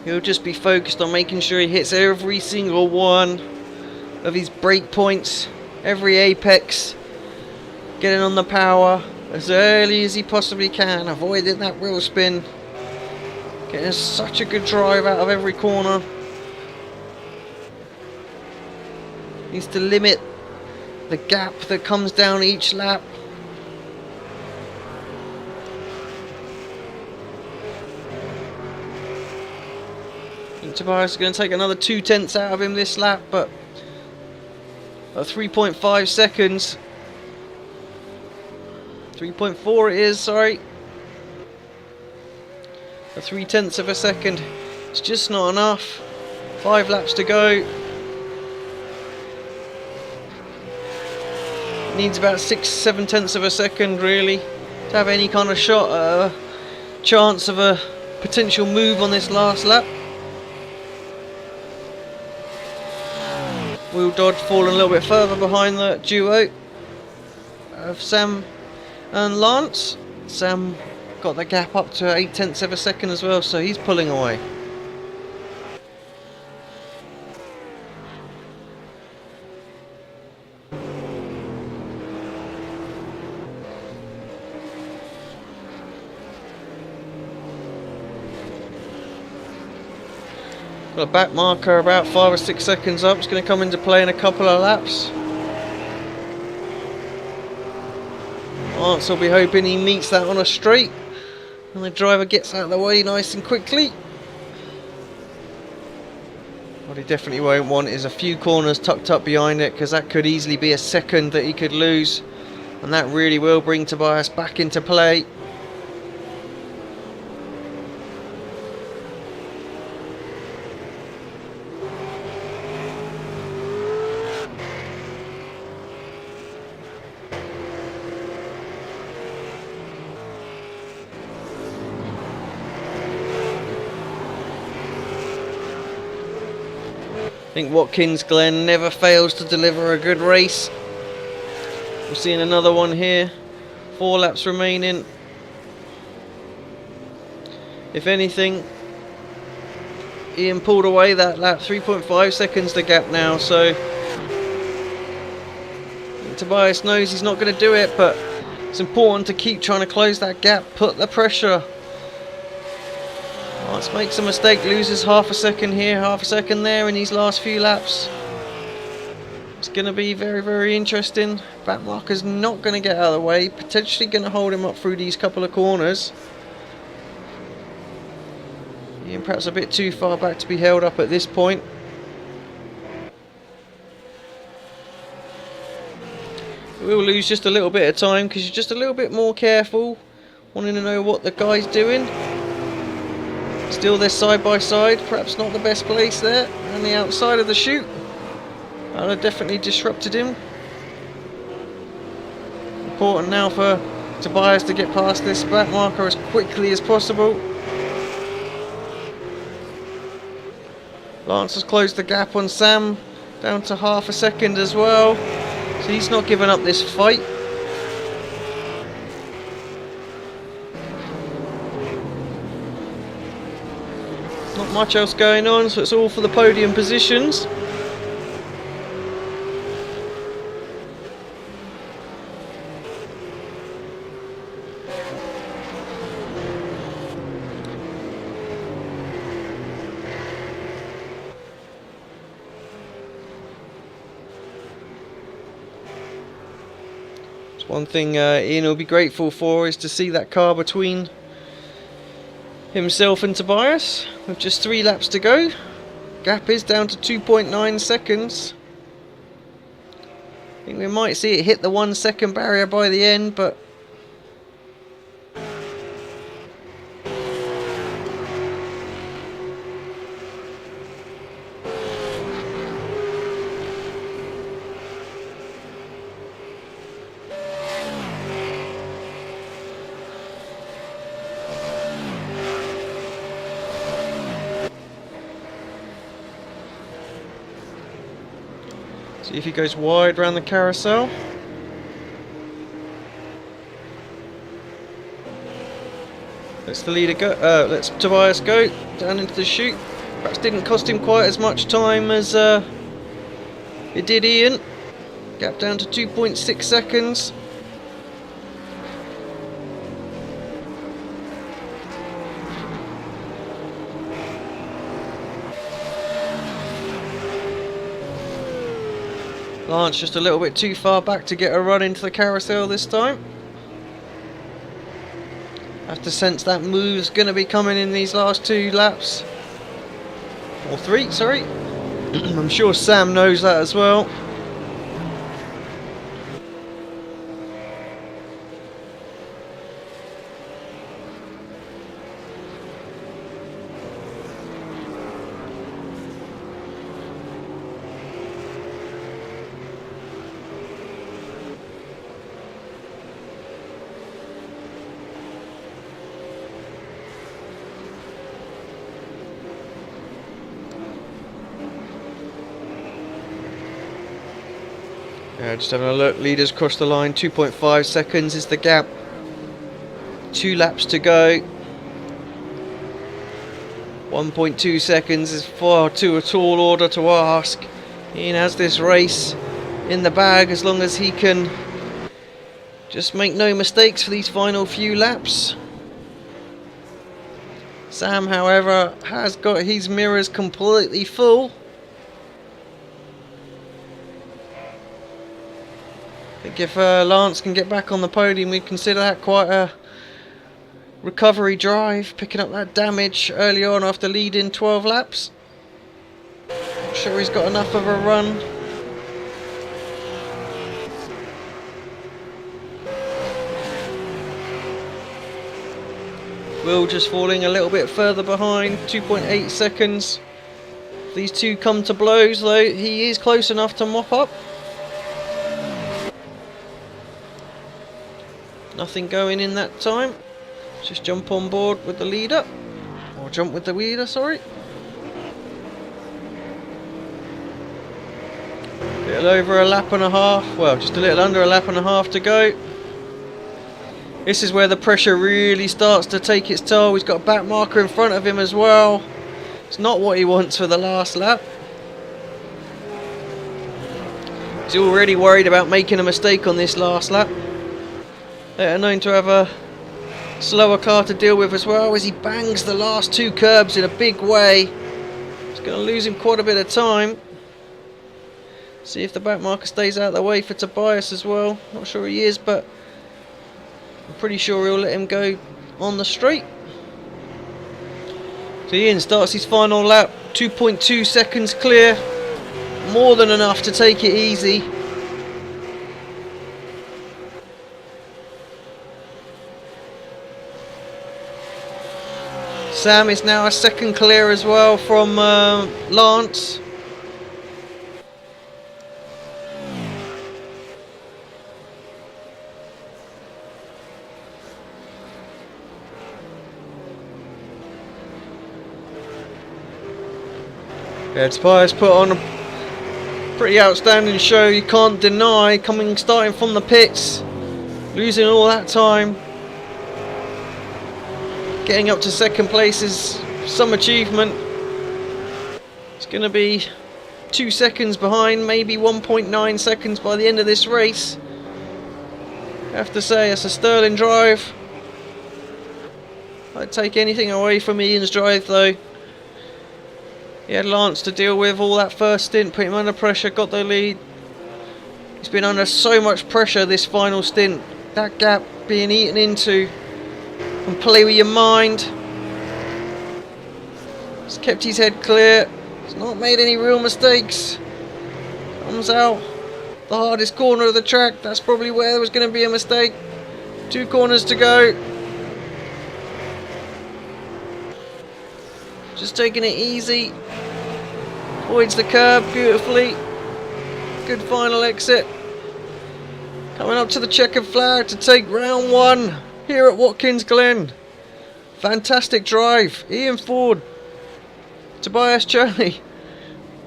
He'll just be focused on making sure he hits every single one of his break points, every apex, getting on the power as early as he possibly can, avoiding that wheel spin, getting such a good drive out of every corner. Needs to limit the gap that comes down each lap. Tobias is going to take another 2 tenths out of him this lap, but at 3.5 seconds, 3.4 it is, sorry, at 3 tenths of a second, it's just not enough. 5 laps to go. Needs about 6-7 tenths of a second really to have any kind of shot at a chance of a potential move on this last lap. Wheel dodge falling a little bit further behind the duo of Sam and Lance. Sam got the gap up to 8 tenths of a second as well, so he's pulling away. Got a back marker about 5 or 6 seconds up. It's going to come into play in a couple of laps. Lance will be hoping he meets that on a straight and the driver gets out of the way nice and quickly. What he definitely won't want is a few corners tucked up behind it, because that could easily be a second that he could lose, and that really will bring Tobias back into play. think Watkins Glen never fails to deliver a good race. We're seeing another one here. 4 laps remaining. If anything, Ian pulled away that lap. 3.5 seconds the gap now, so Tobias knows he's not going to do it, but it's important to keep trying to close that gap, put the pressure. Lance makes a mistake, loses half a second here, half a second there in these last few laps. It's going to be very, very interesting. Back marker's not going to get out of the way, potentially going to hold him up through these couple of corners. Ian perhaps a bit too far back to be held up at this point. We'll lose just a little bit of time because you're just a little bit more careful, wanting to know what the guy's doing. Still they're side by side, perhaps not the best place there, and the outside of the chute. That have definitely disrupted him. Important now for Tobias to get past this back marker as quickly as possible. Lance has closed the gap on Sam, down to half a second as well. So he's not giving up this fight. Not much else going on, so it's all for the podium positions. One thing Ian will be grateful for is to see that car between himself and Tobias with just 3 laps to go. Gap is down to 2.9 seconds. I think we might see it hit the 1 second barrier by the end, but see if he goes wide around the carousel. Let's the leader go. Let's Tobias go down into the chute. Perhaps didn't cost him quite as much time as it did Ian. Gap down to 2.6 seconds. Lance just a little bit too far back to get a run into the carousel this time. I have to sense that move's going to be coming in these last 2 laps. Or 3, sorry. I'm sure Sam knows that as well. Just having a look, leaders cross the line, 2.5 seconds is the gap. 2 laps to go. 1.2 seconds is far too a tall order to ask. Ian has this race in the bag as long as he can just make no mistakes for these final few laps. Sam, however, has got his mirrors completely full. I think if Lance can get back on the podium, we'd consider that quite a recovery drive, picking up that damage early on after leading 12 laps. Not sure he's got enough of a run. Will just falling a little bit further behind, 2.8 seconds. If these two come to blows though, he is close enough to mop up. Nothing going in that time. Just jump on board with the leader. Or jump with the leader, sorry. little over a lap and a half, well, just a little under a lap and a half to go. This is where the pressure really starts to take its toll. He's got a back marker in front of him as well. It's not what he wants for the last lap. He's already worried about making a mistake on this last lap. They are known to have a slower car to deal with as well, as he bangs the last two curbs in a big way. It's going to lose him quite a bit of time. See if the back marker stays out of the way for Tobias as well. Not sure he is, but I'm pretty sure he'll let him go on the straight. So Ian starts his final lap, 2.2 seconds clear. More than enough to take it easy. Sam is now a second clear as well from Lance. Yeah, Tobias put on a pretty outstanding show, you can't deny, starting from the pits, losing all that time. Getting up to second place is some achievement. It's going to be 2 seconds behind, maybe 1.9 seconds by the end of this race. I have to say, it's a sterling drive. I'd take anything away from Ian's drive though. He had Lance to deal with all that first stint, put him under pressure, got the lead. He's been under so much pressure this final stint. That gap being eaten into. And play with your mind. He's kept his head clear. He's not made any real mistakes. Comes out the hardest corner of the track. That's probably where there was going to be a mistake. 2 corners to go. Just taking it easy. Avoids the curb beautifully. Good final exit. Coming up to the checkered flag to take round 1. Here at Watkins Glen. Fantastic drive. Ian Ford. Tobias Cherney.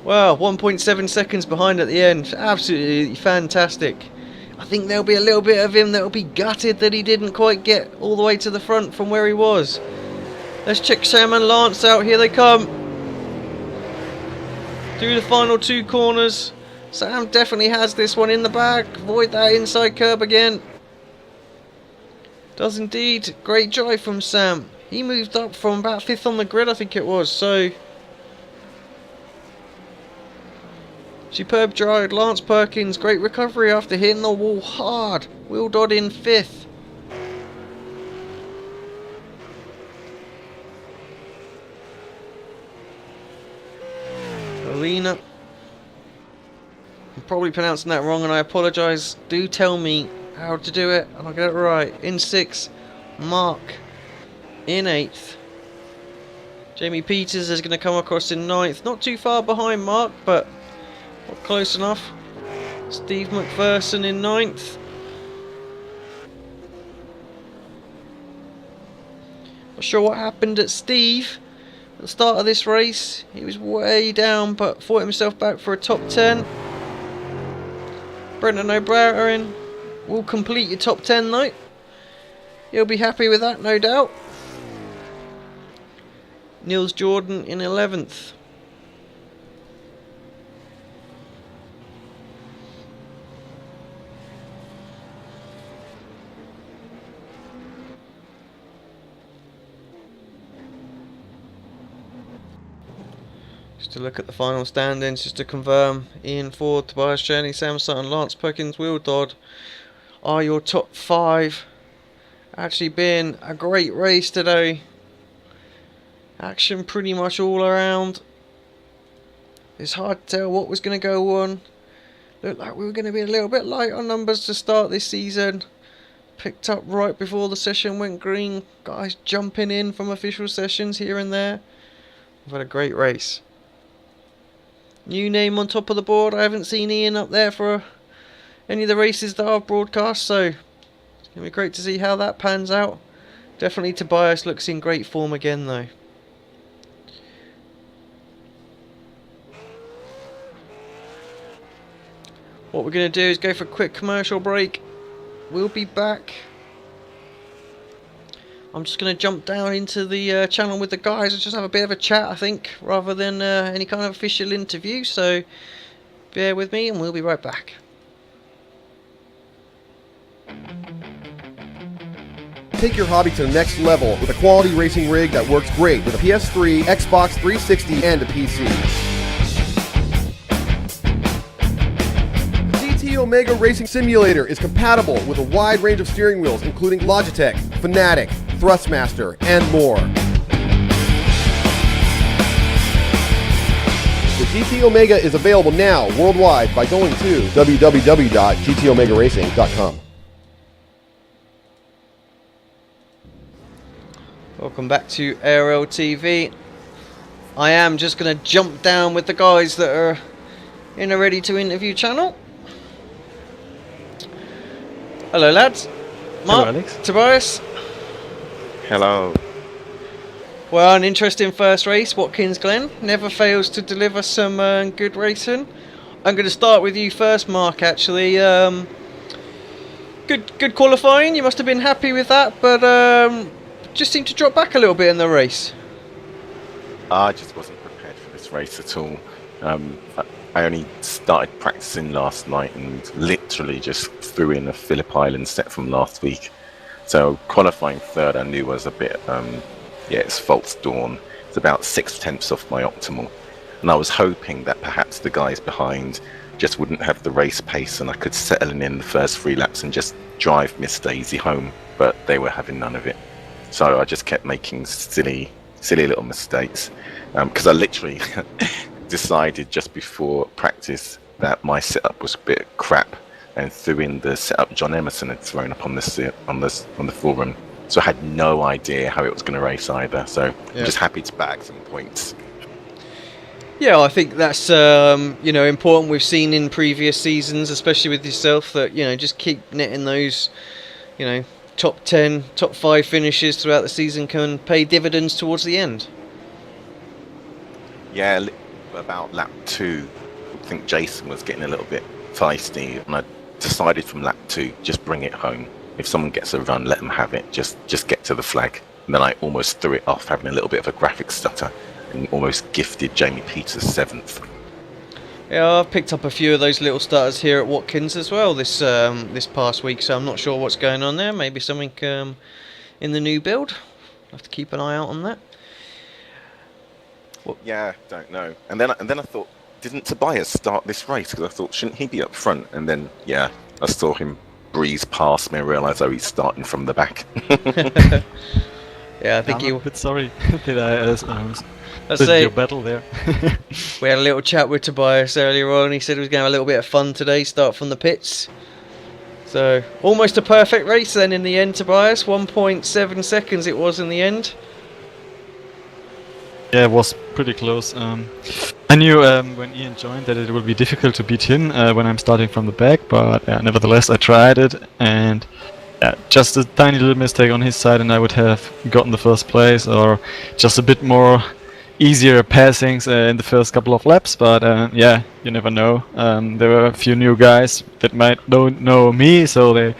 Wow, 1.7 seconds behind at the end. Absolutely fantastic. I think there'll be a little bit of him that'll be gutted that he didn't quite get all the way to the front from where he was. Let's check Sam and Lance out. Here they come. Through the final 2 corners. Sam definitely has this one in the bag. Avoid that inside curb again. Does indeed. Great drive from Sam. He moved up from about 5th on the grid, I think it was. So superb drive. Lance Perkins, great recovery after hitting the wall hard. Will Dodd in 5th. Alina. I'm probably pronouncing that wrong and I apologise. Do tell me how to do it and I'll get it right. In 6th, Mark in 8th. Jamie Peters is going to come across in 9th. Not too far behind Mark, but not close enough. Steve McPherson in 9th. Not sure what happened at Steve at the start of this race. He was way down but fought himself back for a top 10. Brendan O'Brien will complete your top 10 though. You'll be happy with that, no doubt. Niels Jordan in 11th. Just to look at the final standings, just to confirm, Ian Ford, Tobias Cherney, Sam Sutton, Lance Perkins, Will Dodd are your top 5. Actually been a great race today. Action pretty much all around. It's hard to tell what was going to go on. Looked like we were going to be a little bit light on numbers to start this season. Picked up right before the session went green. Guys jumping in from official sessions here and there. We've had a great race. New name on top of the board. I haven't seen Ian up there for any of the races that I've broadcast, so it's going to be great to see how that pans out. Definitely Tobias looks in great form again though. what we're going to do is go for a quick commercial break. We'll be back. I'm just going to jump down into the channel with the guys and just have a bit of a chat, I think, rather than any kind of official interview. So bear with me and we'll be right back. Take your hobby to the next level with a quality racing rig that works great with a PS3, Xbox 360, and a PC. GT Omega Racing Simulator is compatible with a wide range of steering wheels including Logitech, Fanatec, Thrustmaster, and more. The GT Omega is available now worldwide by going to www.gtomegaracing.com. Welcome back to ARL-TV. I am just going to jump down with the guys that are in a ready to interview channel. Hello lads. Mark, Hello, Alex. Tobias. Hello. Well, an interesting first race. Watkins Glen never fails to deliver some good racing. I'm going to start with you first, Mark. Actually, good qualifying. You must have been happy with that, but just seemed to drop back a little bit in the race. I just wasn't prepared for this race at all. I only started practicing last night and literally just threw in a Phillip Island set from last week. So qualifying third I knew was a bit, it's false dawn. It's about 6/10 off my optimal. And I was hoping that perhaps the guys behind just wouldn't have the race pace and I could settle in the first 3 laps and just drive Miss Daisy home, but they were having none of it. So I just kept making silly little mistakes because I literally decided just before practice that my setup was a bit crap and threw in the setup John Emerson had thrown up on the forum. So I had no idea how it was going to race either. So I'm just happy to bag some points. Yeah, I think that's important. We've seen in previous seasons, especially with yourself, that just keep netting those top 10, top 5 finishes throughout the season can pay dividends towards the end. Yeah, about lap 2, I think Jason was getting a little bit feisty, and I decided from lap 2, just bring it home. If someone gets a run, let them have it. Just get to the flag. And then I almost threw it off, having a little bit of a graphic stutter, and almost gifted Jamie Peters 7th. Yeah, I've picked up a few of those little starters here at Watkins as well this past week, so I'm not sure what's going on there. Maybe something in the new build. I'll have to keep an eye out on that. Yeah, don't know. And then I thought, didn't Tobias start this race? Because I thought, shouldn't he be up front? And then, I saw him breeze past me and realised, he's starting from the back. Yeah, I think I'm a bit sorry that I let's say your battle there. we had a little chat with Tobias earlier on. He said he was going to have a little bit of fun today, start from the pits. So almost a perfect race then in the end, Tobias. 1.7 seconds it was in the end. Yeah, it was pretty close. I knew when Ian joined that it would be difficult to beat him when I'm starting from the back, but nevertheless I tried it, and just a tiny little mistake on his side and I would have gotten the first place, or just a bit more easier passings in the first couple of laps, but you never know. There were a few new guys that might know me, so they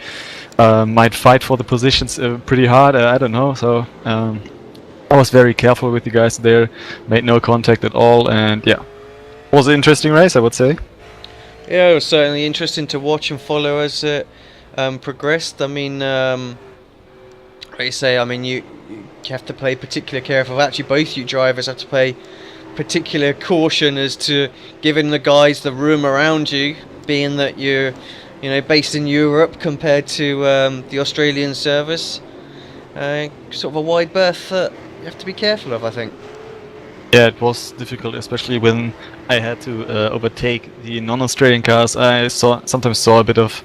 might fight for the positions pretty hard, I don't know, so I was very careful with the guys there, made no contact at all, and it was an interesting race, I would say. Yeah, it was certainly interesting to watch and follow as it progressed. I mean, like you say, you have to pay particular care of. Actually, both you drivers have to pay particular caution as to giving the guys the room around you, being that you're based in Europe compared to the Australian service. Sort of a wide berth that you have to be careful of, I think. Yeah, it was difficult, especially when I had to overtake the non-Australian cars. I sometimes saw a bit of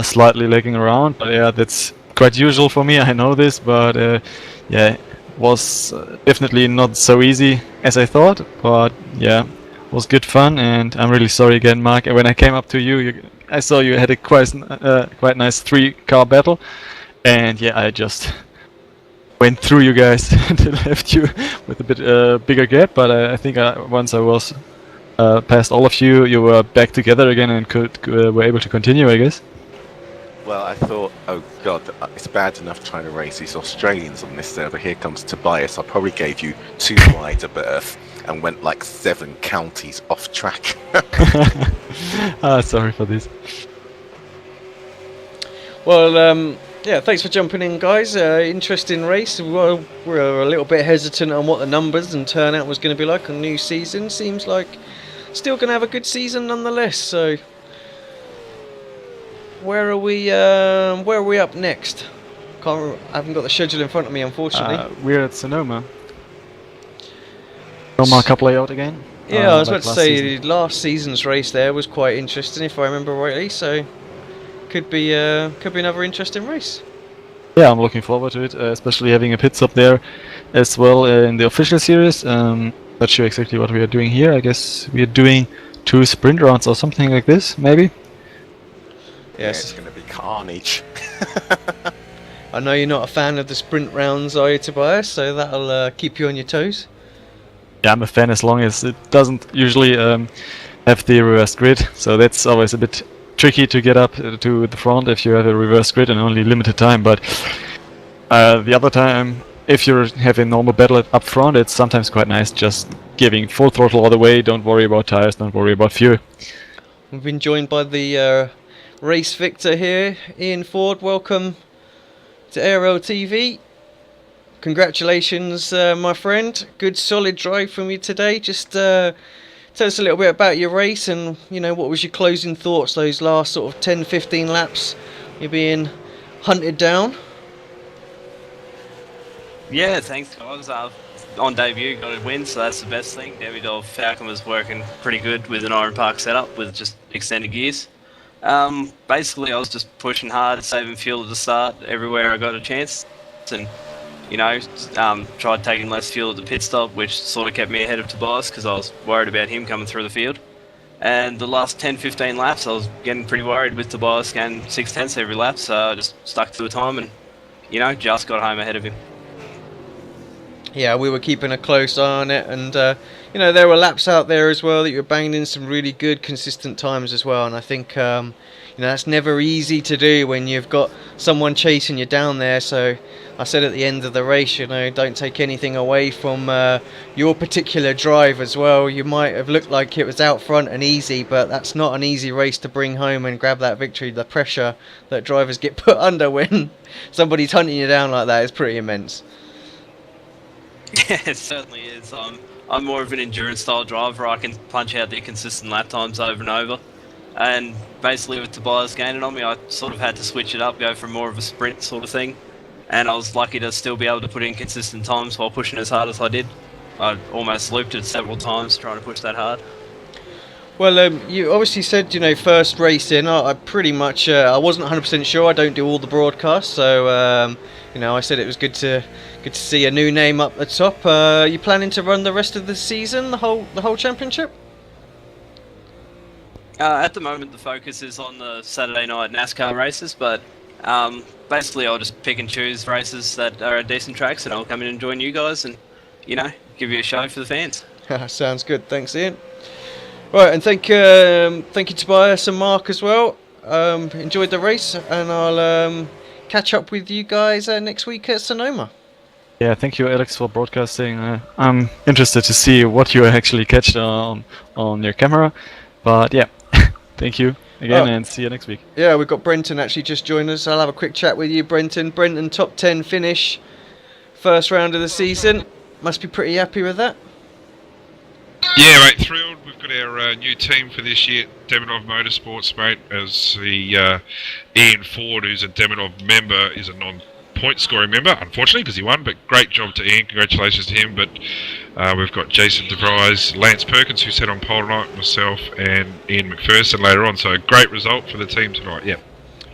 slightly lagging around, but that's quite usual for me, I know this, but it was definitely not so easy as I thought, but it was good fun, and I'm really sorry again, Mark. When I came up to you, I saw you had a quite nice 3-car battle, and I just went through you guys and left you with a bit bigger gap, but I think once I was past all of you, you were back together again and were able to continue, I guess. Well, I thought, oh god, it's bad enough trying to race these Australians on this server. Here comes Tobias. I probably gave you too wide a berth and went like 7 counties off track. Sorry for this. Well, yeah, thanks for jumping in, guys. Interesting race. Well, we're a little bit hesitant on what the numbers and turnout was going to be like on new season. Seems like still going to have a good season nonetheless. So, where are we up next? I haven't got the schedule in front of me, unfortunately. We're at Sonoma. Sonoma Cup layout again. Yeah, I was about like to say last season's race there was quite interesting, if I remember rightly. So. Could be another interesting race. Yeah, I'm looking forward to it, especially having a pit stop there as well in the official series. Not sure exactly what we are doing here. I guess we are doing 2 sprint rounds or something like this, maybe. Yes, yeah, it's going to be carnage. I know you're not a fan of the sprint rounds, are you, Tobias? So that'll keep you on your toes. Yeah, I'm a fan as long as it doesn't usually have the reverse grid, so that's always a bit tricky to get up to the front if you have a reverse grid and only limited time. But the other time, if you have a normal battle up front, it's sometimes quite nice just giving full throttle all the way. Don't worry about tires, don't worry about fuel. We've been joined by the race victor here, Ian Ford. Welcome to ARL-TV. Congratulations, my friend. Good solid drive from you today. Just tell us a little bit about your race and, what was your closing thoughts, those last sort of 10-15 laps, you're being hunted down? Yeah, thanks guys. On debut got a win, so that's the best thing. David Falcon was working pretty good with an Iron Park setup with just extended gears. Basically I was just pushing hard, saving fuel at the start everywhere I got a chance, and tried taking less fuel at the pit stop, which sort of kept me ahead of Tobias because I was worried about him coming through the field. And the last 10-15 laps I was getting pretty worried with Tobias going 6/10 every lap, so I just stuck to the time and just got home ahead of him. Yeah, we were keeping a close eye on it, and there were laps out there as well that you were banging in some really good consistent times as well, and I think that's never easy to do when you've got someone chasing you down there. So I said at the end of the race, don't take anything away from your particular drive as well. You might have looked like it was out front and easy, but that's not an easy race to bring home and grab that victory. The pressure that drivers get put under when somebody's hunting you down like that is pretty immense. Yeah, it certainly is. I'm more of an endurance style driver. I can punch out the consistent lap times over and over. And basically with Tobias gaining on me, I sort of had to switch it up, go for more of a sprint sort of thing. And I was lucky to still be able to put in consistent times while pushing as hard as I did. I almost looped it several times trying to push that hard. Well, you obviously said, first race in. I pretty much, I wasn't 100% sure. I don't do all the broadcasts, so I said it was good to see a new name up the top. You planning to run the rest of the season, the whole championship? At the moment, the focus is on the Saturday night NASCAR races, but basically I'll just pick and choose races that are at decent tracks, and I'll come in and join you guys and, give you a show for the fans. Sounds good. Thanks, Ian. Right, and thank you Tobias and Mark as well. Enjoyed the race, and I'll catch up with you guys next week at Sonoma. Yeah, thank you, Alex, for broadcasting. I'm interested to see what you actually catch on your camera, but yeah, thank you again, and see you next week. Yeah, we've got Brenton actually just joined us. I'll have a quick chat with you, Brenton. Brenton, top 10 finish, first round of the season. Must be pretty happy with that. Yeah, mate, thrilled. We've got our new team for this year, Demonov Motorsports, mate, as the Ian Ford, who's a Demonov member, is a non-point scoring member, unfortunately, because he won, but great job to Ian, congratulations to him. But we've got Jason DeVries, Lance Perkins, who sat on pole tonight, myself, and Ian McPherson later on, so a great result for the team tonight, yeah.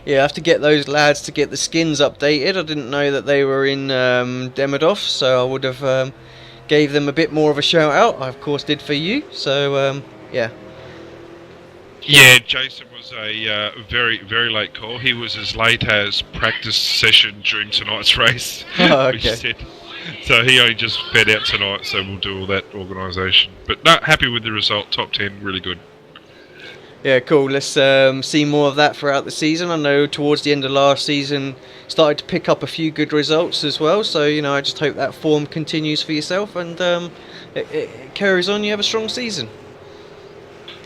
Yeah, I have to get those lads to get the skins updated. I didn't know that they were in Demidov, so I would have gave them a bit more of a shout out. I of course did for you, so yeah. Yeah, Jason was a very, very late call. He was as late as practice session during tonight's race. Oh, okay. So he only just fed out tonight, so we'll do all that organisation. But no, happy with the result. Top 10, really good. Yeah, cool. Let's see more of that throughout the season. I know towards the end of last season, started to pick up a few good results as well. So, you know, I just hope that form continues for yourself and it carries on. You have a strong season.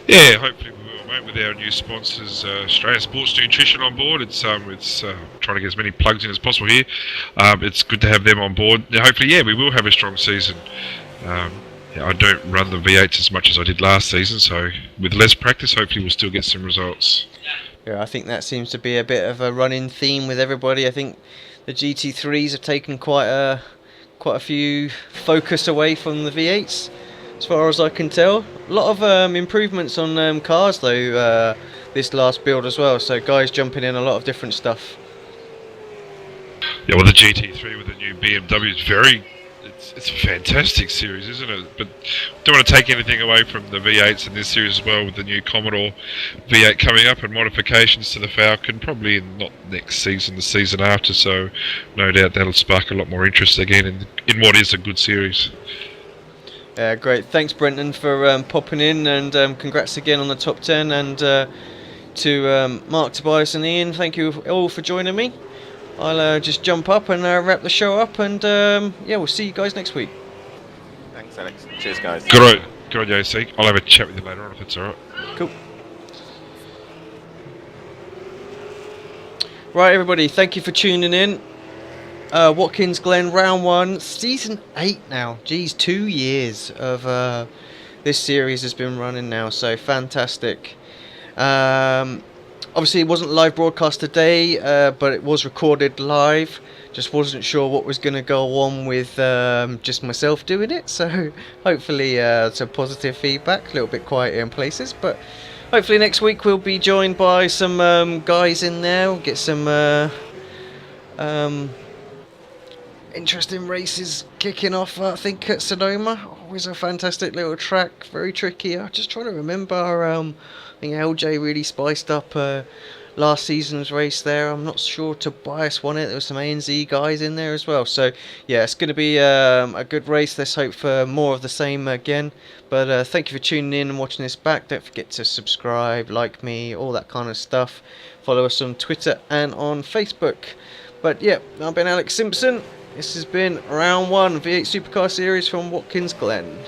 Yeah, hopefully we will, mate, with our new sponsors, Australian Sports Nutrition on board. It's trying to get as many plugs in as possible here. It's good to have them on board. Now, hopefully, we will have a strong season. I don't run the V8s as much as I did last season, so with less practice, hopefully we'll still get some results. Yeah, I think that seems to be a bit of a running theme with everybody. I think the GT3s have taken quite a few focus away from the V8s, as far as I can tell. A lot of improvements on cars though this last build as well. So guys jumping in a lot of different stuff. Yeah, well, the GT3 with the new BMW is it's a fantastic series, isn't it? But don't want to take anything away from the V8s in this series as well, with the new Commodore V8 coming up and modifications to the Falcon, probably not next season, the season after, so no doubt that'll spark a lot more interest again in what is a good series. Great, thanks Brenton for popping in, and congrats again on the top 10, and to Mark, Tobias and Ian, thank you all for joining me. I'll just jump up and wrap the show up, and we'll see you guys next week. Thanks, Alex. Cheers, guys. Good on you, AC. I'll have a chat with you later on if it's alright. Cool. Right, everybody, thank you for tuning in. Watkins Glen Round 1, Season 8 now. Geez, 2 years of this series has been running now, so fantastic. Obviously it wasn't live broadcast today, but it was recorded live. Just wasn't sure what was going to go on with just myself doing it, so hopefully some positive feedback. A little bit quiet in places, but hopefully next week we'll be joined by some guys in there. We'll get some interesting races kicking off, I think, at Sonoma. Always a fantastic little track, very tricky. I'm just trying to remember, I think LJ really spiced up last season's race there. I'm not sure Tobias won it. There were some ANZ guys in there as well. So, yeah, it's going to be a good race. Let's hope for more of the same again. But thank you for tuning in and watching this back. Don't forget to subscribe, like me, all that kind of stuff. Follow us on Twitter and on Facebook. But, yeah, I've been Alex Simpson. This has been Round 1 V8 Supercar Series from Watkins Glen.